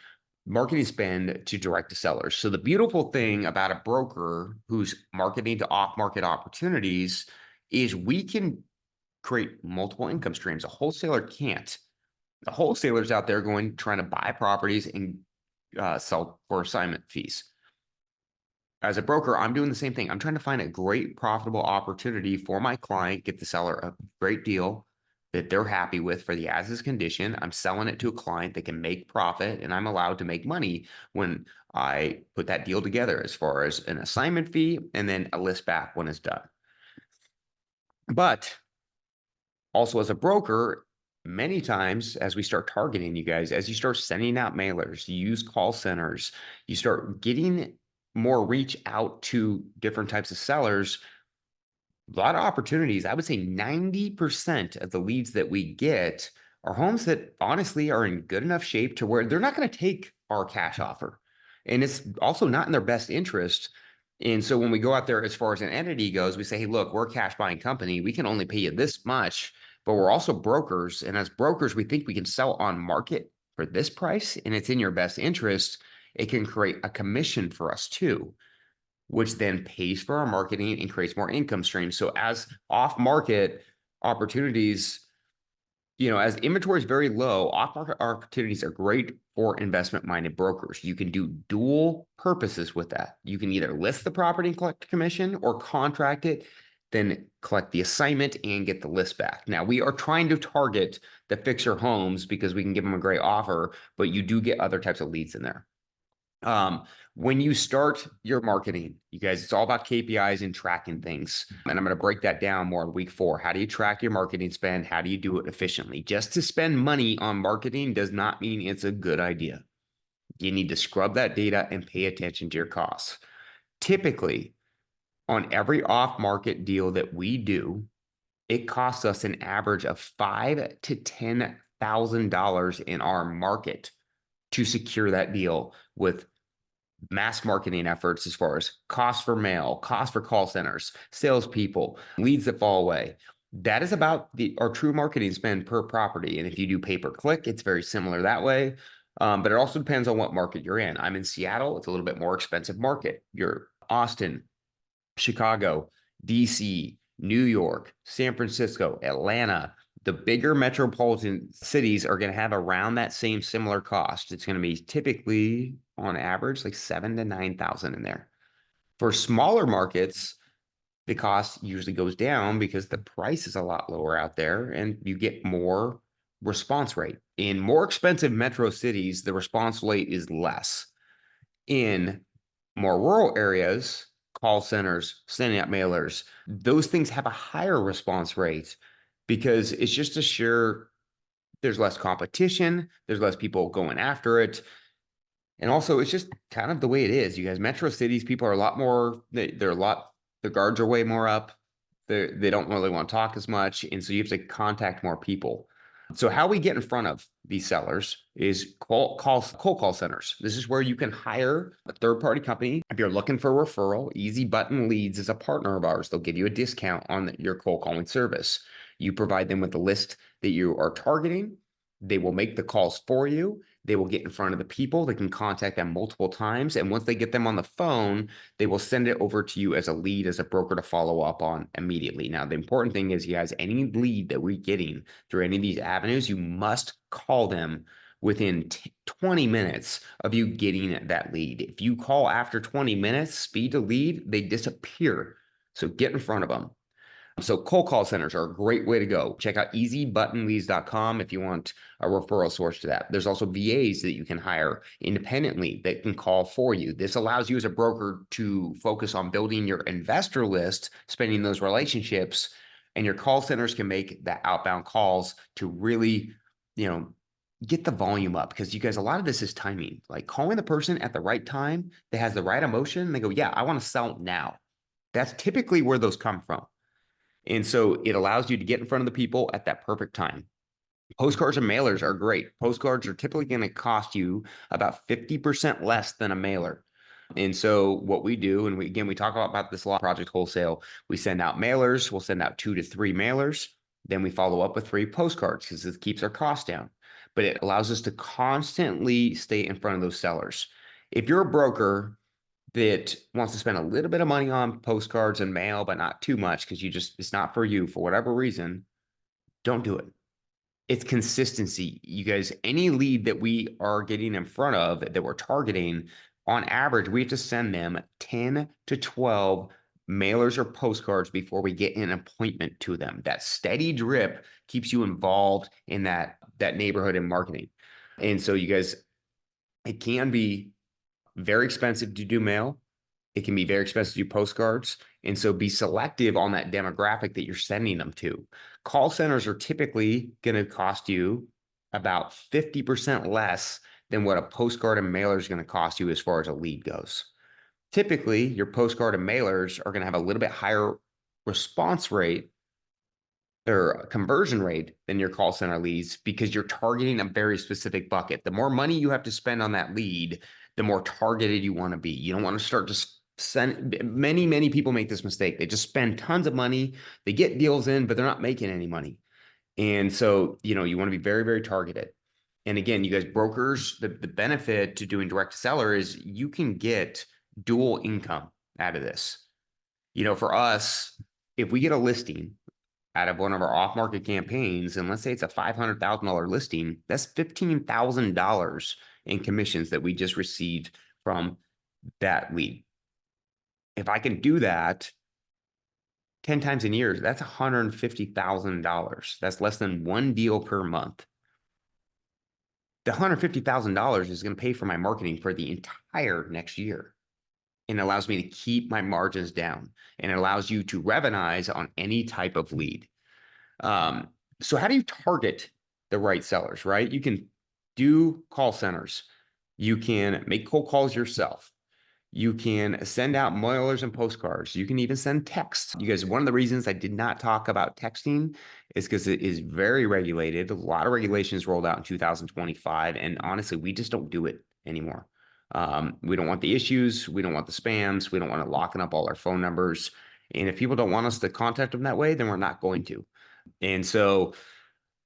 marketing spend to direct to sellers. So the beautiful thing about a broker who's marketing to off-market opportunities is we can create multiple income streams. A wholesaler can't. The wholesalers out there trying to buy properties and sell for assignment fees. As a broker, I'm doing the same thing. I'm trying to find a great profitable opportunity for my client, get the seller a great deal that they're happy with for the as is condition. I'm selling it to a client that can make profit, and I'm allowed to make money when I put that deal together as far as an assignment fee and then a list back when it's done. But also as a broker, many times as we start targeting you guys, as you start sending out mailers, you use call centers, you start getting more reach out to different types of sellers, a lot of opportunities. I would say 90% of the leads that we get are homes that honestly are in good enough shape to where they're not going to take our cash offer. And it's also not in their best interest. And so when we go out there, as far as an entity goes, we say, hey, look, we're a cash buying company. We can only pay you this much, but we're also brokers. And as brokers, we think we can sell on market for this price and it's in your best interest. It can create a commission for us too, which then pays for our marketing and creates more income streams. So as off-market opportunities, as inventory is very low, off-market opportunities are great for investment-minded brokers. You can do dual purposes with that. You can either list the property and collect a commission or contract it, then collect the assignment and get the list back. Now, we are trying to target the fixer homes because we can give them a great offer, but you do get other types of leads in there. When you start your marketing, you guys, it's all about KPIs and tracking things. And I'm going to break that down more in week 4. How do you track your marketing spend? How do you do it efficiently? Just to spend money on marketing does not mean it's a good idea. You need to scrub that data and pay attention to your costs. Typically, on every off-market deal that we do, it costs us an average of $5,000 to $10,000 in our market to secure that deal with mass marketing efforts as far as cost for mail, cost for call centers, salespeople, leads that fall away. That is about our true marketing spend per property. And if you do pay-per-click, it's very similar that way. But it also depends on what market you're in. I'm in Seattle. It's a little bit more expensive market. You're Austin, Chicago, DC, New York, San Francisco, Atlanta. The bigger metropolitan cities are going to have around that same similar cost. It's going to be typically on average like 7,000 to 9,000 in there. For smaller markets, the cost usually goes down because the price is a lot lower out there and you get more response rate. In more expensive metro cities, the response rate is less. In more rural areas, call centers, sending out mailers, those things have a higher response rate because it's just there's less competition, there's less people going after it. And also it's just kind of the way it is. You guys, metro cities, people are a lot more, the guards are way more up. They don't really want to talk as much. And so you have to contact more people. So how we get in front of these sellers is cold call centers. This is where you can hire a third-party company. If you're looking for a referral, Easy Button Leads is a partner of ours. They'll give you a discount on your cold calling service. You provide them with the list that you are targeting. They will make the calls for you. They will get in front of the people. They can contact them multiple times. And once they get them on the phone, they will send it over to you as a lead, as a broker to follow up on immediately. Now, the important thing is, you guys, any lead that we're getting through any of these avenues, you must call them within 20 minutes of you getting that lead. If you call after 20 minutes, speed to lead, they disappear. So get in front of them. So cold call centers are a great way to go. Check out easybuttonleads.com if you want a referral source to that. There's also VAs that you can hire independently that can call for you. This allows you as a broker to focus on building your investor list, spending those relationships, and your call centers can make the outbound calls to really, get the volume up. Because you guys, a lot of this is timing, like calling the person at the right time that has the right emotion. And they go, yeah, I want to sell now. That's typically where those come from. And so it allows you to get in front of the people at that perfect time. Postcards and mailers are great. Postcards are typically going to cost you about 50% less than a mailer. And so what we do, and we talk about this a lot, Project Wholesale, we send out mailers, we'll send out 2 to 3 mailers, then we follow up with 3 postcards because it keeps our costs down. But it allows us to constantly stay in front of those sellers. If you're a broker that wants to spend a little bit of money on postcards and mail, but not too much because it's not for you for whatever reason, don't do it. It's consistency. You guys, any lead that we are getting in front of that we're targeting, on average, we have to send them 10 to 12 mailers or postcards before we get an appointment to them. That steady drip keeps you involved in that neighborhood and marketing. And so you guys, it can be very expensive to do mail. It can be very expensive to do postcards. And so be selective on that demographic that you're sending them to. Call centers are typically going to cost you about 50% less than what a postcard and mailer is going to cost you as far as a lead goes. Typically, your postcard and mailers are going to have a little bit higher response rate or conversion rate than your call center leads because you're targeting a very specific bucket. The more money you have to spend on that lead, the more targeted you want to be. You don't want to start just many people make this mistake. They just spend tons of money. They get deals in, but they're not making any money. And so, you want to be very, very targeted. And again, you guys, brokers, the benefit to doing direct to seller is you can get dual income out of this. For us, if we get a listing out of one of our off-market campaigns, and let's say it's a $500,000 listing, that's $15,000 in commissions that we just received from that lead. If I can do that 10 times in years, that's $150,000. That's less than one deal per month. The $150,000 is going to pay for my marketing for the entire next year. And it allows me to keep my margins down, and it allows you to revenue on any type of lead. So how do you target the right sellers, right? You can do call centers. You can make cold calls yourself. You can send out mailers and postcards. You can even send texts. You guys, one of the reasons I did not talk about texting is because it is very regulated. A lot of regulations rolled out in 2025. And honestly, we just don't do it anymore. We don't want the issues. We don't want the spams. We don't want it locking up all our phone numbers. And if people don't want us to contact them that way, then we're not going to. And so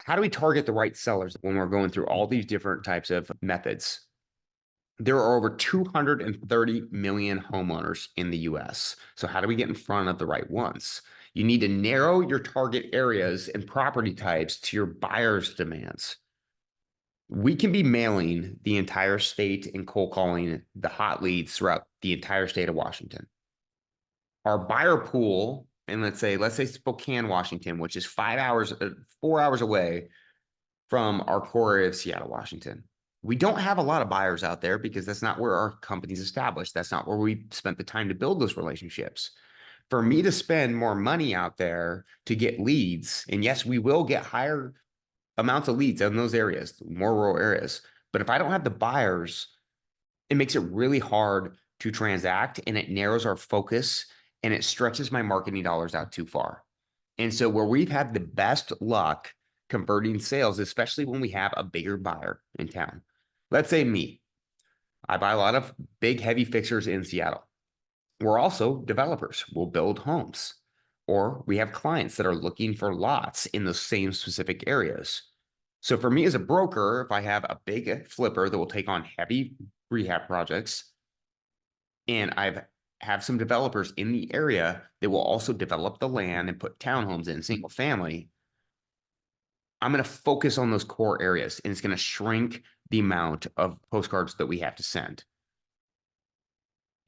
how do we target the right sellers when we're going through all these different types of methods? There are over 230 million homeowners in the US. So how do we get in front of the right ones? You need to narrow your target areas and property types to your buyer's demands. We can be mailing the entire state and cold calling the hot leads throughout the entire state of Washington. Our buyer pool, and let's say Spokane, Washington, which is 4 hours away from our core area of Seattle, Washington. We don't have a lot of buyers out there because that's not where our company's established. That's not where we spent the time to build those relationships. For me to spend more money out there to get leads, and yes, we will get higher amounts of leads in those areas, more rural areas. But if I don't have the buyers, it makes it really hard to transact, and it narrows our focus, and it stretches my marketing dollars out too far. And so where we've had the best luck converting sales, especially when we have a bigger buyer in town. Let's say me. I buy a lot of big, heavy fixers in Seattle. We're also developers. We'll build homes. Or we have clients that are looking for lots in the same specific areas. So for me as a broker, if I have a big flipper that will take on heavy rehab projects, and I have some developers in the area that will also develop the land and put townhomes in single family, I'm going to focus on those core areas, and it's going to shrink the amount of postcards that we have to send.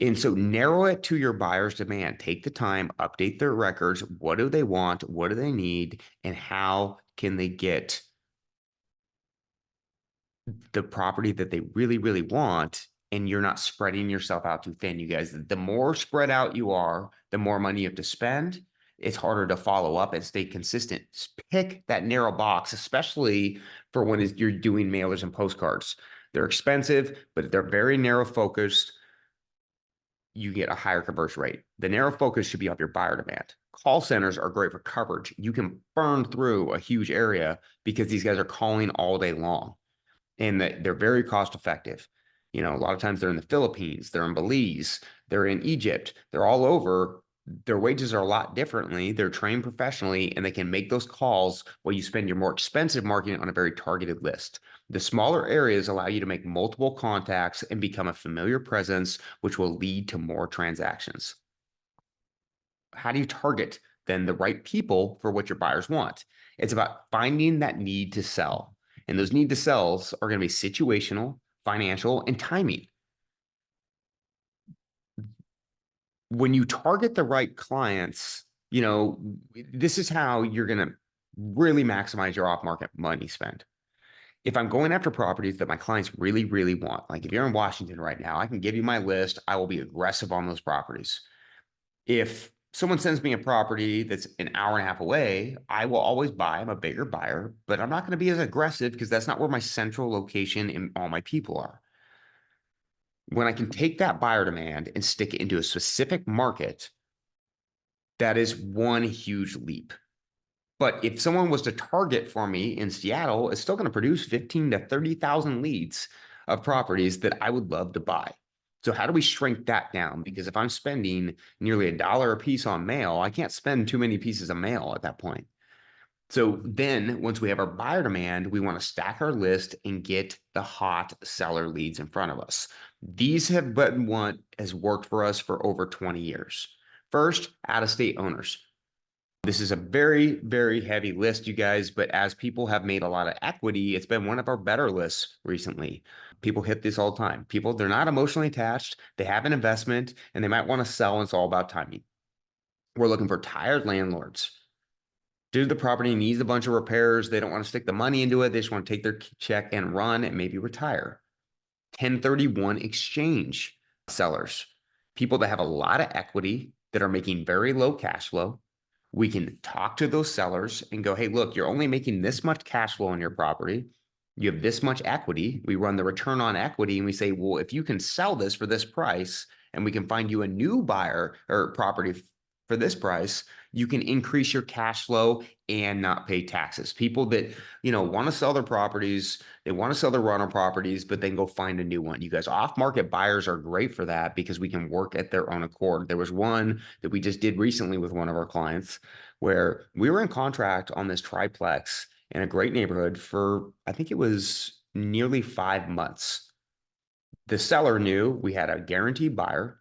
And so narrow it to your buyer's demand. Take the time, update their records. What do they want? What do they need? And how can they get the property that they really, really want? And you're not spreading yourself out too thin, you guys. The more spread out you are, the more money you have to spend. It's harder to follow up and stay consistent. Just pick that narrow box, especially for when you're doing mailers and postcards. They're expensive, but they're very narrow focused. You get a higher conversion rate. The narrow focus should be off your buyer demand. Call centers are great for coverage. You can burn through a huge area because these guys are calling all day long, and they're very cost effective. You know, a lot of times they're in the Philippines, they're in Belize, they're in Egypt, they're all over. Their wages are a lot differently. They're trained professionally, and they can make those calls while you spend your more expensive marketing on a very targeted list. The smaller areas allow you to make multiple contacts and become a familiar presence, which will lead to more transactions. How do you target then the right people for what your buyers want? It's about finding that need to sell. And those need to sells are going to be situational, financial, and timing. When you target the right clients, you know, this is how you're going to really maximize your off-market money spend. If I'm going after properties that my clients really, really want, like if you're in Washington right now, I can give you my list. I will be aggressive on those properties. If someone sends me a property that's an hour and a half away, I will always buy. I'm a bigger buyer, but I'm not going to be as aggressive because that's not where my central location and all my people are. When I can take that buyer demand and stick it into a specific market, that is one huge leap. But if someone was to target for me in Seattle, it's still going to produce 15 to 30,000 leads of properties that I would love to buy. So how do we shrink that down? Because if I'm spending nearly $1 a piece on mail, I can't spend too many pieces of mail at that point. So then once we have our buyer demand, we want to stack our list and get the hot seller leads in front of us. These have been what has worked for us for over 20 years. First, out-of-state owners. This is a very, very heavy list, you guys, but as people have made a lot of equity, it's been one of our better lists recently. People hit this all the time. People, they're not emotionally attached, they have an investment, and they might want to sell, and it's all about timing. We're looking for tired landlords. Dude, the property needs a bunch of repairs. They don't want to stick the money into it. They just want to take their check and run and maybe retire. 1031 exchange sellers, people that have a lot of equity that are making very low cash flow. We can talk to those sellers and go, hey, look, you're only making this much cash flow on your property. You have this much equity. We run the return on equity and we say, well, if you can sell this for this price and we can find you a new buyer or property for this price, you can increase your cash flow and not pay taxes. People that, you know, want to sell their properties, they want to sell their rental properties, but then go find a new one. You guys, off-market buyers are great for that because we can work at their own accord. There was one that we just did recently with one of our clients where we were in contract on this triplex in a great neighborhood for, I think it was nearly 5 months. The seller knew we had a guaranteed buyer.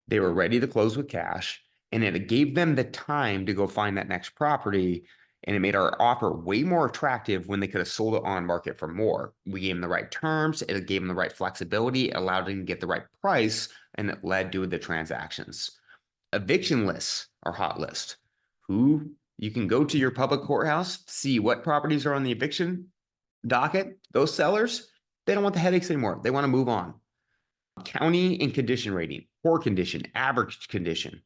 They were ready to close with cash, and it gave them the time to go find that next property. And it made our offer way more attractive when they could have sold it on market for more. We gave them the right terms, it gave them the right flexibility, it allowed them to get the right price, and it led to the transactions. Eviction lists are hot list. Who you can go to your public courthouse, see what properties are on the eviction docket. Those sellers, they don't want the headaches anymore. They want to move on. County and condition rating, poor condition, average condition.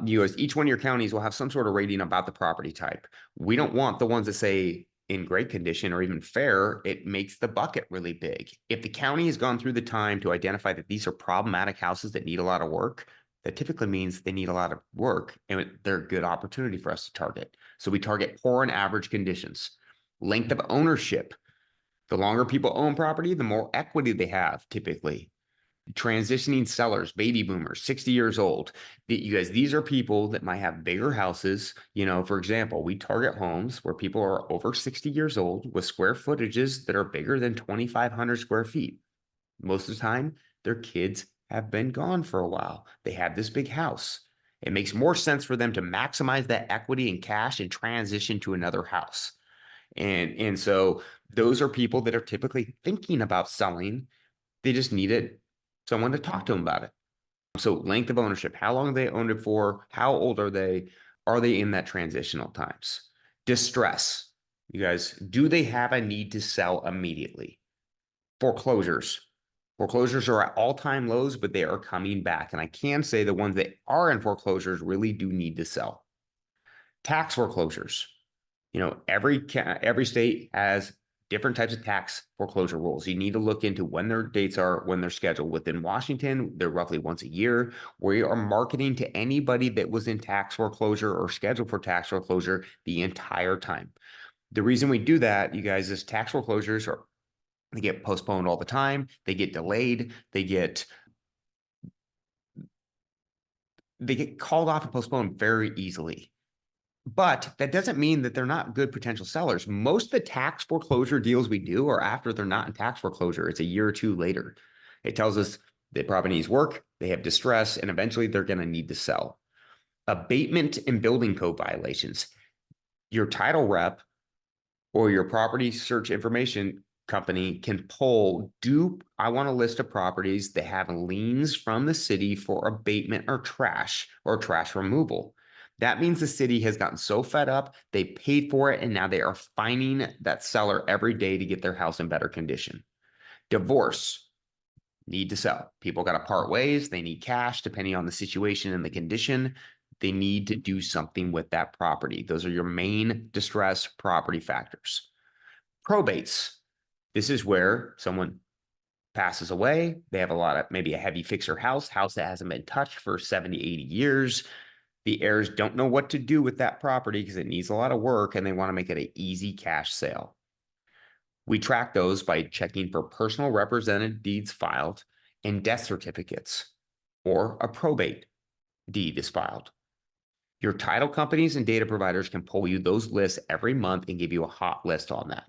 Each one of your counties will have some sort of rating about the property type. We don't want the ones that say in great condition or even fair. It makes the bucket really big. If the county has gone through the time to identify that these are problematic houses that need a lot of work, that typically means they need a lot of work and they're a good opportunity for us to target. So we target poor and average conditions. Length of ownership. The longer people own property, the more equity they have typically. Transitioning sellers, baby boomers, 60 years old. You guys, these are people that might have bigger houses. You know, for example, we target homes where people are over 60 years old with square footages that are bigger than 2,500 square feet. Most of the time, their kids have been gone for a while. They have this big house. It makes more sense for them to maximize that equity and cash and transition to another house. And so those are people that are typically thinking about selling. They just needed someone to talk to them about it. So length of ownership, how long they owned it for, how old are they? Are they in that transitional times? Distress, you guys, do they have a need to sell immediately? Foreclosures. Foreclosures are at all-time lows, but they are coming back. And I can say the ones that are in foreclosures really do need to sell. Tax foreclosures. Every state has different types of tax foreclosure rules. You need to look into when their dates are, when they're scheduled. Within Washington, they're roughly once a year. We are marketing to anybody that was in tax foreclosure or scheduled for tax foreclosure the entire time. The reason we do that, you guys, is tax foreclosures they get postponed all the time. They get delayed. They get called off and postponed very easily. But that doesn't mean that they're not good potential sellers. Most of the tax foreclosure deals we do are after they're not in tax foreclosure. It's a year or two later. It tells us that property needs work, they have distress, and eventually they're going to need to sell. Abatement and building code violations. Your title rep or your property search information company can pull, I want a list of properties that have liens from the city for abatement or trash removal. That means the city has gotten so fed up, they paid for it, and now they are fining that seller every day to get their house in better condition. Divorce, need to sell. People got to part ways. They need cash, depending on the situation and the condition. They need to do something with that property. Those are your main distress property factors. Probates. This is where someone passes away. They have maybe a heavy fixer house that hasn't been touched for 70, 80 years. The heirs don't know what to do with that property because it needs a lot of work and they want to make it an easy cash sale. We track those by checking for personal represented deeds filed and death certificates, or a probate deed is filed. Your title companies and data providers can pull you those lists every month and give you a hot list on that.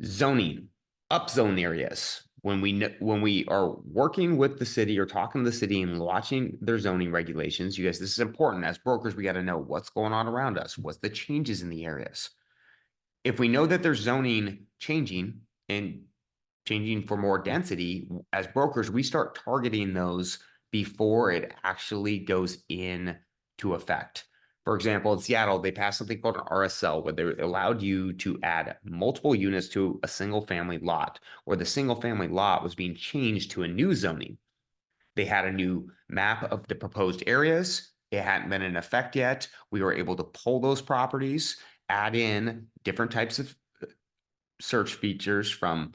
Zoning, upzone areas. When we are working with the city or talking to the city and watching their zoning regulations, you guys, this is important. As brokers, we got to know what's going on around us. What's the changes in the areas? If we know that there's zoning changing and changing for more density, as brokers, we start targeting those before it actually goes into effect. For example, in Seattle, they passed something called an RSL, where they allowed you to add multiple units to a single family lot, or the single family lot was being changed to a new zoning. They had a new map of the proposed areas. It hadn't been in effect yet. We were able to pull those properties, add in different types of search features from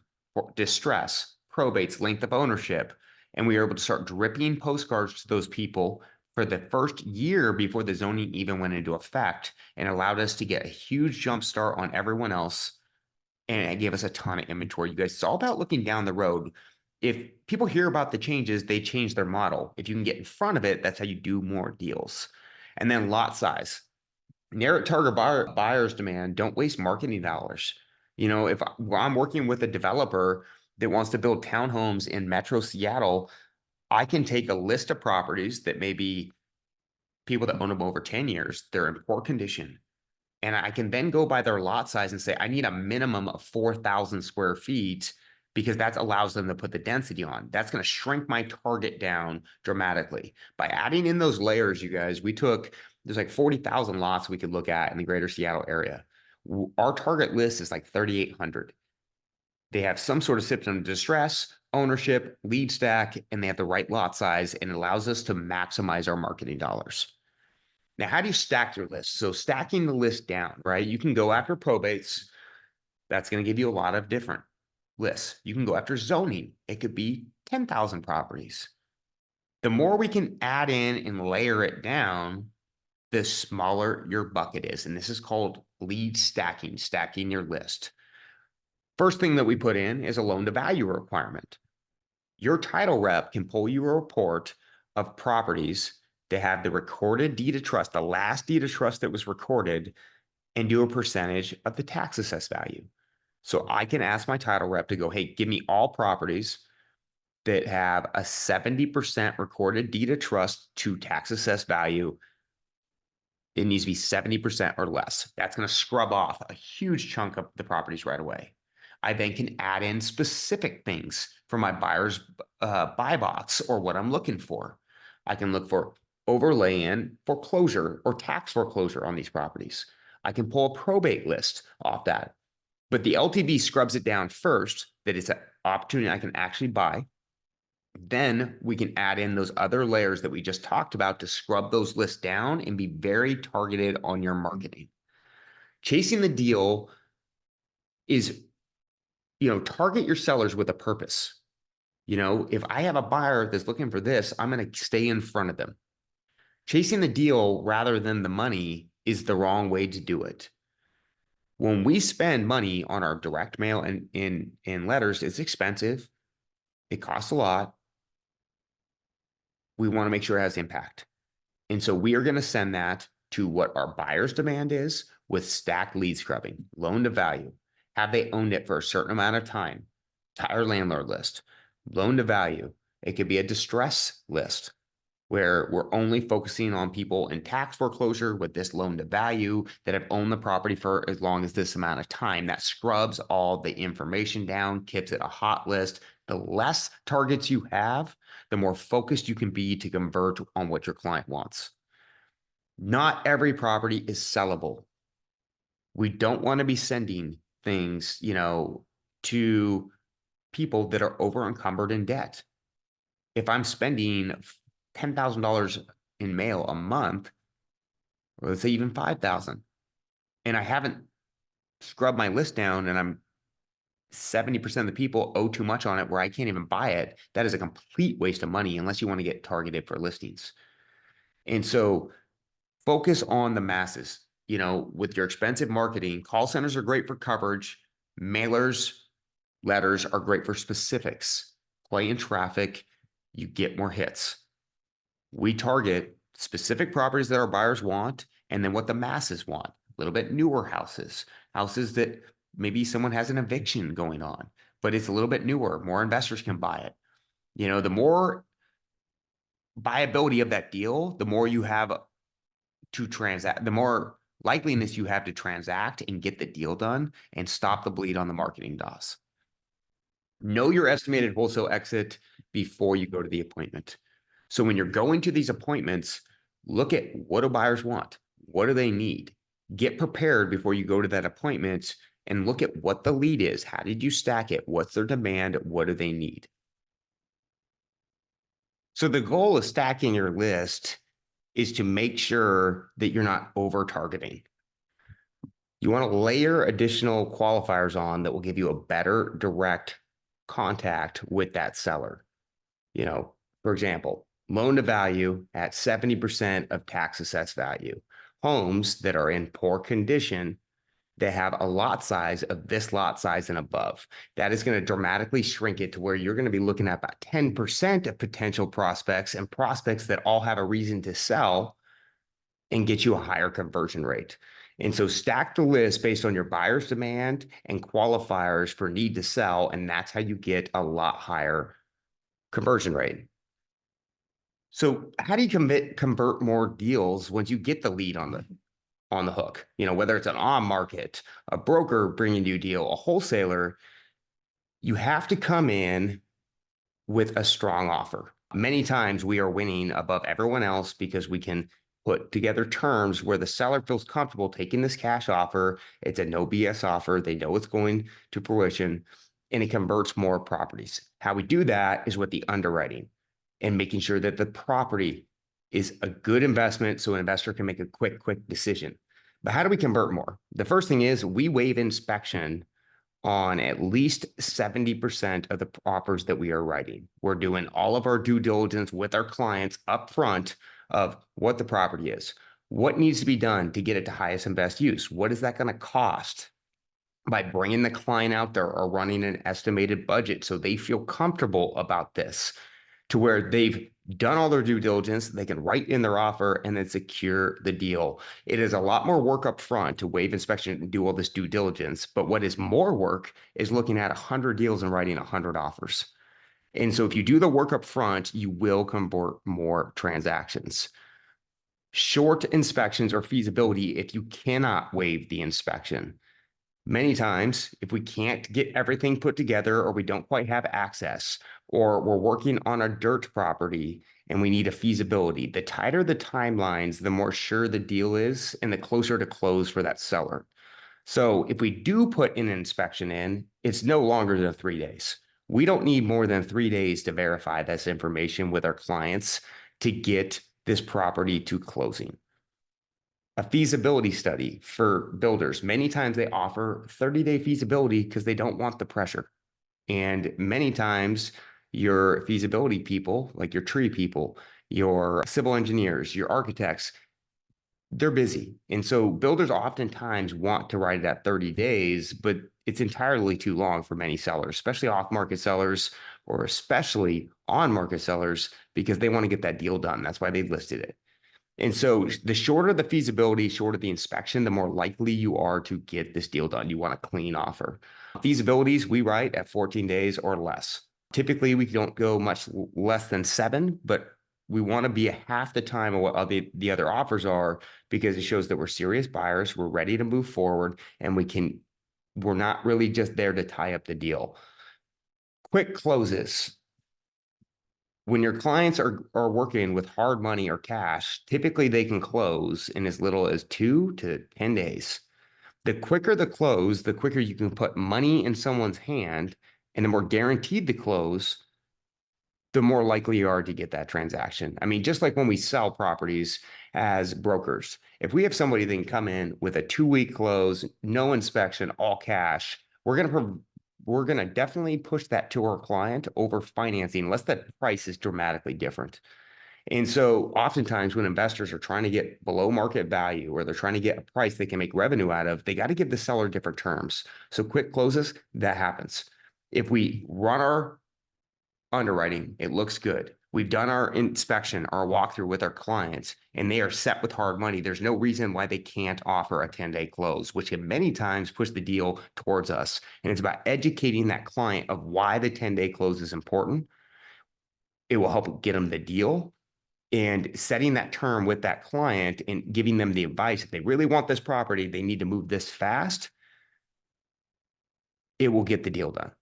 distress, probates, length of ownership, and we were able to start dripping postcards to those people for the first year before the zoning even went into effect, and allowed us to get a huge jump start on everyone else. And it gave us a ton of inventory. You guys, it's all about looking down the road. If people hear about the changes, they change their model. If you can get in front of it, that's how you do more deals. And then lot size. Narrow target buyers demand, don't waste marketing dollars. If I'm working with a developer that wants to build townhomes in Metro Seattle, I can take a list of properties that maybe people that own them over 10 years, they're in poor condition. And I can then go by their lot size and say, I need a minimum of 4,000 square feet, because that allows them to put the density on. That's going to shrink my target down dramatically. By adding in those layers, you guys, there's like 40,000 lots we could look at in the greater Seattle area. Our target list is like 3,800. They have some sort of symptom of distress, ownership, lead stack, and they have the right lot size, and it allows us to maximize our marketing dollars. Now, how do you stack your list? So stacking the list down, right? You can go after probates. That's going to give you a lot of different lists. You can go after zoning. It could be 10,000 properties. The more we can add in and layer it down, the smaller your bucket is. And this is called lead stacking your list. First thing that we put in is a loan to value requirement. Your title rep can pull you a report of properties that have the recorded deed of trust, the last deed of trust that was recorded, and do a percentage of the tax assessed value. So I can ask my title rep to go, hey, give me all properties that have a 70% recorded deed of trust to tax assessed value. It needs to be 70% or less. That's going to scrub off a huge chunk of the properties right away. I then can add in specific things for my buyer's buy box or what I'm looking for. I can look for overlay in foreclosure or tax foreclosure on these properties. I can pull a probate list off that. But the LTV scrubs it down first, that it's an opportunity I can actually buy. Then we can add in those other layers that we just talked about to scrub those lists down and be very targeted on your marketing. Chasing the deal is, target your sellers with a purpose. If I have a buyer that's looking for this, I'm going to stay in front of them. Chasing the deal rather than the money is the wrong way to do it. When we spend money on our direct mail and in letters, it's expensive. It costs a lot. We want to make sure it has impact. And so we are going to send that to what our buyer's demand is with stacked lead scrubbing, loan to value. Have they owned it for a certain amount of time? Entire landlord list, loan to value. It could be a distress list where we're only focusing on people in tax foreclosure with this loan to value that have owned the property for as long as this amount of time. That scrubs all the information down, keeps it a hot list. The less targets you have, the more focused you can be to convert on what your client wants. Not every property is sellable. We don't want to be sending things, to people that are over encumbered in debt. If I'm spending $10,000 in mail a month, or let's say even 5,000, and I haven't scrubbed my list down and I'm 70% of the people owe too much on it where I can't even buy it, that is a complete waste of money unless you want to get targeted for listings. And so focus on the masses, with your expensive marketing. Call centers are great for coverage. Mailers, letters are great for specifics. Play in traffic, you get more hits. We target specific properties that our buyers want and then what the masses want. A little bit newer houses that maybe someone has an eviction going on, but it's a little bit newer. More investors can buy it. The more viability of that deal, the more you have to transact, the more likeliness you have to transact and get the deal done and stop the bleed on the marketing DOS. Know your estimated wholesale exit before you go to the appointment. So when you're going to these appointments, look at what do buyers want? What do they need? Get prepared before you go to that appointment and look at what the lead is. How did you stack it? What's their demand? What do they need? So the goal of stacking your list is to make sure that you're not over targeting. You want to layer additional qualifiers on that will give you a better direct contact with that seller. For example, loan to value at 70% of tax assessed value. Homes that are in poor condition, they have a lot size of this lot size and above. That is going to dramatically shrink it to where you're going to be looking at about 10% of potential prospects and prospects that all have a reason to sell and get you a higher conversion rate. And so stack the list based on your buyer's demand and qualifiers for need to sell. And that's how you get a lot higher conversion rate. So how do you convert more deals once you get the lead on the hook? Whether it's an on market, a broker bringing you a deal, a wholesaler, you have to come in with a strong offer. Many times we are winning above everyone else because we can put together terms where the seller feels comfortable taking this cash offer. It's a no BS offer. They know it's going to fruition and it converts more properties. How we do that is with the underwriting and making sure that the property is a good investment so an investor can make a quick decision. But how do we convert more? The first thing is we waive inspection on at least 70% of the offers that we are writing. We're doing all of our due diligence with our clients up front of what the property is, what needs to be done to get it to highest and best use. What is that going to cost? By bringing the client out there or running an estimated budget so they feel comfortable about this, to where they've done all their due diligence, they can write in their offer and then secure the deal. It is a lot more work up front to waive inspection and do all this due diligence. But what is more work is looking at 100 deals and writing 100 offers. And so if you do the work up front, you will convert more transactions. Short inspections or feasibility if you cannot waive the inspection. Many times, if we can't get everything put together or we don't quite have access, or we're working on a dirt property and we need a feasibility, the tighter the timelines, the more sure the deal is and the closer to close for that seller. So if we do put an inspection in, it's no longer than 3 days. We don't need more than 3 days to verify this information with our clients to get this property to closing. A feasibility study for builders, many times they offer 30-day feasibility because they don't want the pressure. And many times your feasibility people, like your tree people, your civil engineers, your architects, they're busy. And so builders oftentimes want to write it at 30 days, but it's entirely too long for many sellers, especially off-market sellers or especially on-market sellers, because they want to get that deal done. That's why they listed it. And so the shorter the feasibility, shorter the inspection, the more likely you are to get this deal done. You want a clean offer. Feasibilities, we write at 14 days or less. Typically, we don't go much less than 7, but we want to be a half the time of what the other offers are, because it shows that we're serious buyers, we're ready to move forward, and we're not really just there to tie up the deal. Quick closes. When your clients are working with hard money or cash, typically they can close in as little as 2 to 10 days. The quicker the close, the quicker you can put money in someone's hand, and the more guaranteed the close, the more likely you are to get that transaction. I mean, just like when we sell properties as brokers, if we have somebody that can come in with a 2-week close, no inspection, all cash, we're gonna definitely push that to our client over financing, unless that price is dramatically different. And so oftentimes when investors are trying to get below market value, or they're trying to get a price they can make revenue out of, they got to give the seller different terms. So quick closes, that happens. If we run our underwriting, it looks good. We've done our inspection, our walkthrough with our clients, and they are set with hard money. There's no reason why they can't offer a 10-day close, which can many times push the deal towards us. And it's about educating that client of why the 10-day close is important. It will help get them the deal, and setting that term with that client and giving them the advice. If they really want this property, they need to move this fast. It will get the deal done.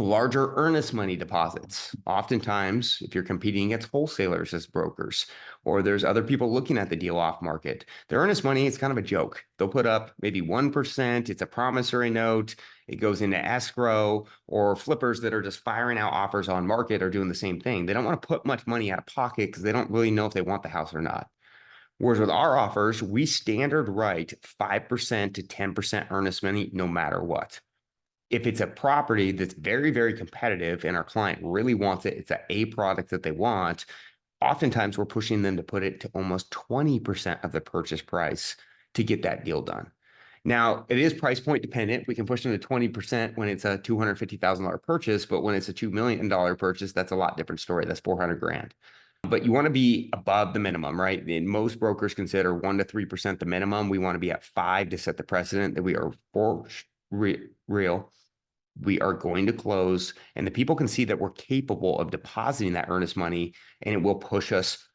Larger earnest money deposits. Oftentimes, if you're competing against wholesalers as brokers, or there's other people looking at the deal off market, the earnest money is kind of a joke. They'll put up maybe 1%. It's a promissory note. It goes into escrow, or flippers that are just firing out offers on market are doing the same thing. They don't want to put much money out of pocket because they don't really know if they want the house or not. Whereas with our offers, we standard write 5% to 10% earnest money no matter what. If it's a property that's very, very competitive and our client really wants it, it's a product that they want, oftentimes we're pushing them to put it to almost 20% of the purchase price to get that deal done. Now, it is price point dependent. We can push them to 20% when it's a $250,000 purchase, but when it's a $2 million purchase, that's a lot different story. That's 400 grand. But you want to be above the minimum, right? And most brokers consider 1 to 3% the minimum. We want to be at 5 to set the precedent that we are for real. We are going to close, and the people can see that we're capable of depositing that earnest money, and it will push us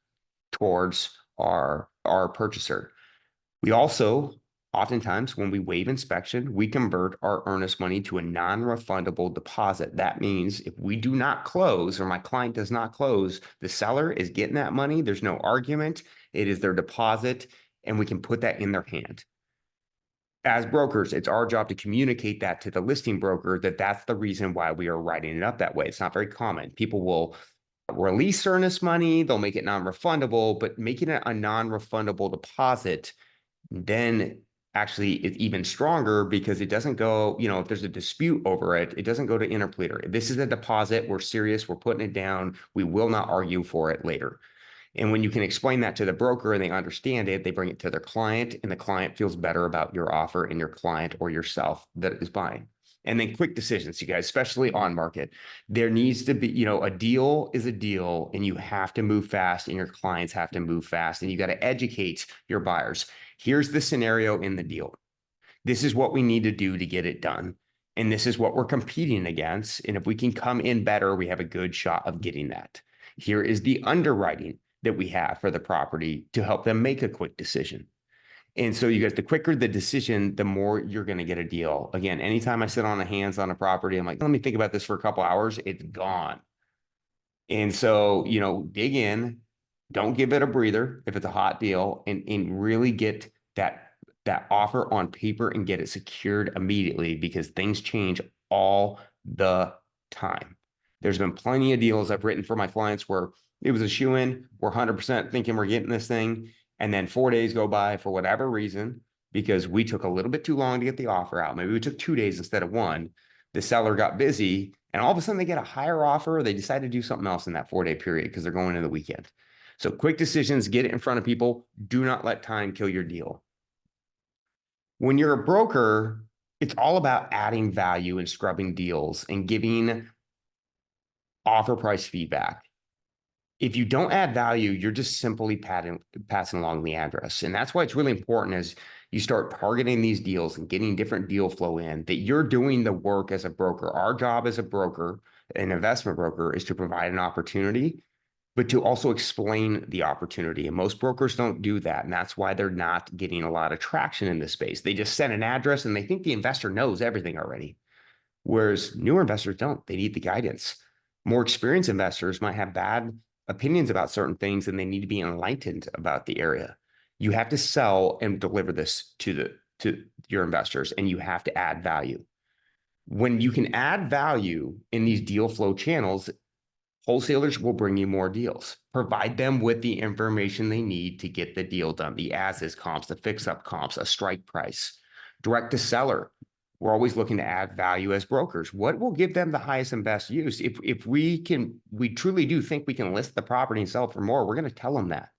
towards our purchaser. We also, oftentimes, when we waive inspection, we convert our earnest money to a non-refundable deposit. That means if we do not close, or my client does not close, the seller is getting that money. There's no argument. It is their deposit, and we can put that in their hand. As brokers, it's our job to communicate that to the listing broker, that that's the reason why we are writing it up that way. It's not very common. People will release earnest money, they'll make it non-refundable, but making it a non-refundable deposit then actually is even stronger, because it doesn't go, if there's a dispute over it, it doesn't go to interpleader. This is a deposit. We're serious. We're putting it down. We will not argue for it later. And when you can explain that to the broker and they understand it, they bring it to their client, and the client feels better about your offer and your client or yourself that is buying. And then quick decisions, you guys, especially on market. There needs to be, a deal is a deal, and you have to move fast, and your clients have to move fast, and you got to educate your buyers. Here's the scenario in the deal. This is what we need to do to get it done. And this is what we're competing against. And if we can come in better, we have a good shot of getting that. Here is the underwriting that we have for the property to help them make a quick decision. And so you guys, the quicker the decision, the more you're going to get a deal. Again, anytime I sit on the hands on a property, I'm like, let me think about this for a couple hours. It's gone. And so, dig in, don't give it a breather if it's a hot deal, and really get that offer on paper and get it secured immediately, because things change all the time. There's been plenty of deals I've written for my clients where it was a shoe-in. We're 100% thinking we're getting this thing. And then 4 days go by for whatever reason, because we took a little bit too long to get the offer out. Maybe we took 2 days instead of one. The seller got busy, and all of a sudden they get a higher offer, or they decide to do something else in that 4-day period because they're going into the weekend. So quick decisions, get it in front of people. Do not let time kill your deal. When you're a broker, it's all about adding value and scrubbing deals and giving offer price feedback. If you don't add value, you're just simply passing along the address. And that's why it's really important, as you start targeting these deals and getting different deal flow in, that you're doing the work as a broker. Our job as a broker, an investment broker, is to provide an opportunity, but to also explain the opportunity. And most brokers don't do that. And that's why they're not getting a lot of traction in this space. They just send an address and they think the investor knows everything already. Whereas newer investors don't. They need the guidance. More experienced investors might have bad opinions about certain things, and they need to be enlightened about the area. You have to sell and deliver this to your investors, and you have to add value. When you can add value in these deal flow channels, wholesalers will bring you more deals. Provide them with the information they need to get the deal done, the as-is comps, the fix-up comps, a strike price. Direct to seller, we're always looking to add value as brokers. What will give them the highest and best use? If we truly do think we can list the property and sell it for more, we're going to tell them that.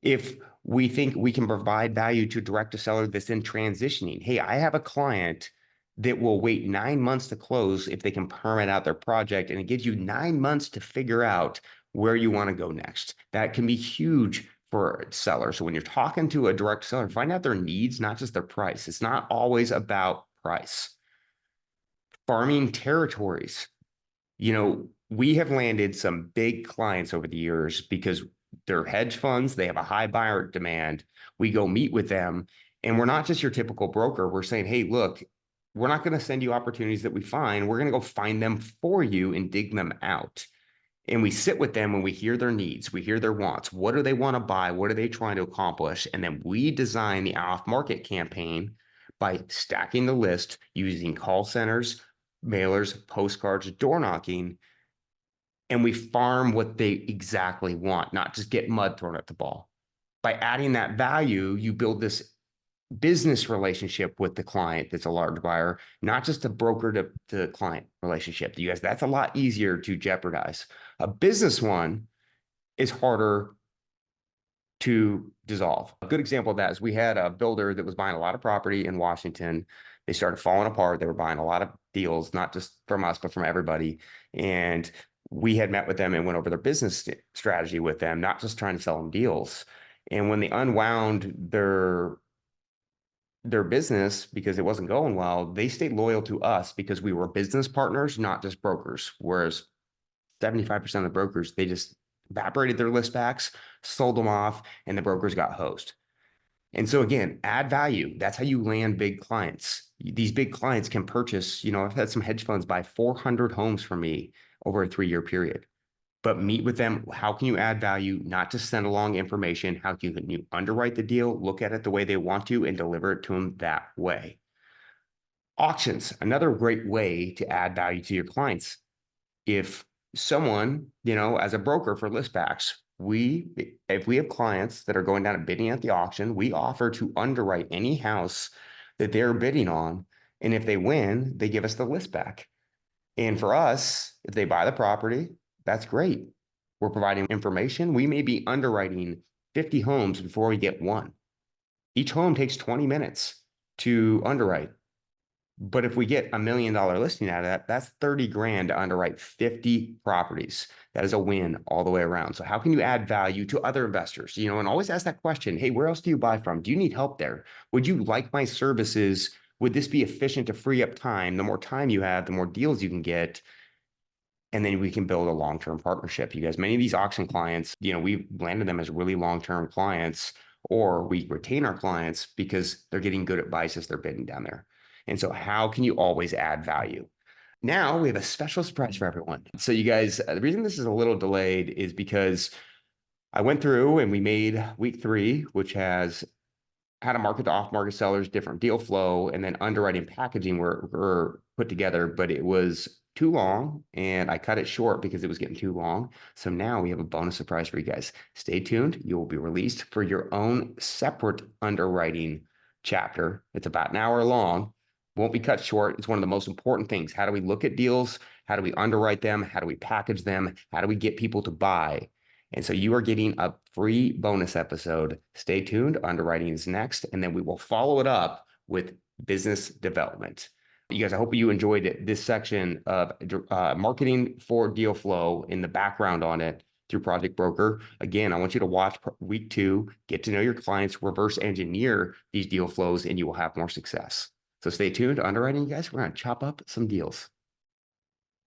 If we think we can provide value to direct to seller that's in transitioning, hey, I have a client that will wait 9 months to close if they can permit out their project, and it gives you 9 months to figure out where you want to go next. That can be huge for a seller. So when you're talking to a direct seller, find out their needs, not just their price. It's not always about price. Farming territories. We have landed some big clients over the years because they're hedge funds. They have a high buyer demand. We go meet with them, and we're not just your typical broker. We're saying, hey, look, we're not going to send you opportunities that we find. We're going to go find them for you and dig them out. And we sit with them and we hear their needs. We hear their wants. What do they want to buy? What are they trying to accomplish? And then we design the off-market campaign by stacking the list using call centers, mailers, postcards, door knocking, and we farm what they exactly want, not just get mud thrown at the ball. By adding that value, you build this business relationship with the client that's a large buyer, not just a broker to client relationship. You guys, that's a lot easier to jeopardize. A business one is harder to dissolve. A good example of that is we had a builder that was buying a lot of property in Washington. They started falling apart. They were buying a lot of deals, not just from us, but from everybody. And we had met with them and went over their business strategy with them, not just trying to sell them deals. And when they unwound their business because it wasn't going well, they stayed loyal to us because we were business partners, not just brokers. Whereas 75% of the brokers, they just evaporated their list backs, sold them off, and the brokers got hosed. And so again, add value. That's how you land big clients. These big clients can purchase, I've had some hedge funds buy 400 homes from me over a 3-year period. But meet with them. How can you add value? Not just send along information. How can you underwrite the deal, look at it the way they want to, and deliver it to them that way? Auctions, another great way to add value to your clients. If someone, as a broker for listbacks, if we have clients that are going down and bidding at the auction, we offer to underwrite any house that they're bidding on. And if they win, they give us the list back. And for us, if they buy the property, that's great. We're providing information. We may be underwriting 50 homes before we get one. Each home takes 20 minutes to underwrite. But if we get $1 million listing out of that, that's 30 grand to underwrite 50 properties. That is a win all the way around. So how can you add value to other investors? And always ask that question. Hey, where else do you buy from? Do you need help there? Would you like my services? Would this be efficient to free up time? The more time you have, the more deals you can get. And then we can build a long-term partnership. You guys, many of these auction clients, we've landed them as really long-term clients or we retain our clients because they're getting good advice as they're bidding down there. And so how can you always add value? Now we have a special surprise for everyone. So you guys, the reason this is a little delayed is because I went through and we made week 3, which has how to market to off-market sellers, different deal flow, and then underwriting packaging were put together, but it was too long and I cut it short because it was getting too long. So now we have a bonus surprise for you guys. Stay tuned. You will be released for your own separate underwriting chapter. It's about an hour long. Won't be cut short. It's one of the most important things. How do we look at deals? How do we underwrite them? How do we package them? How do we get people to buy? And so you are getting a free bonus episode. Stay tuned. Underwriting is next. And then we will follow it up with business development. You guys, I hope you enjoyed this section of marketing for deal flow in the background on it through Project Broker. Again, I want you to watch week 2, get to know your clients, reverse engineer these deal flows, and you will have more success. So stay tuned. Underwriting, you guys, we're going to chop up some deals.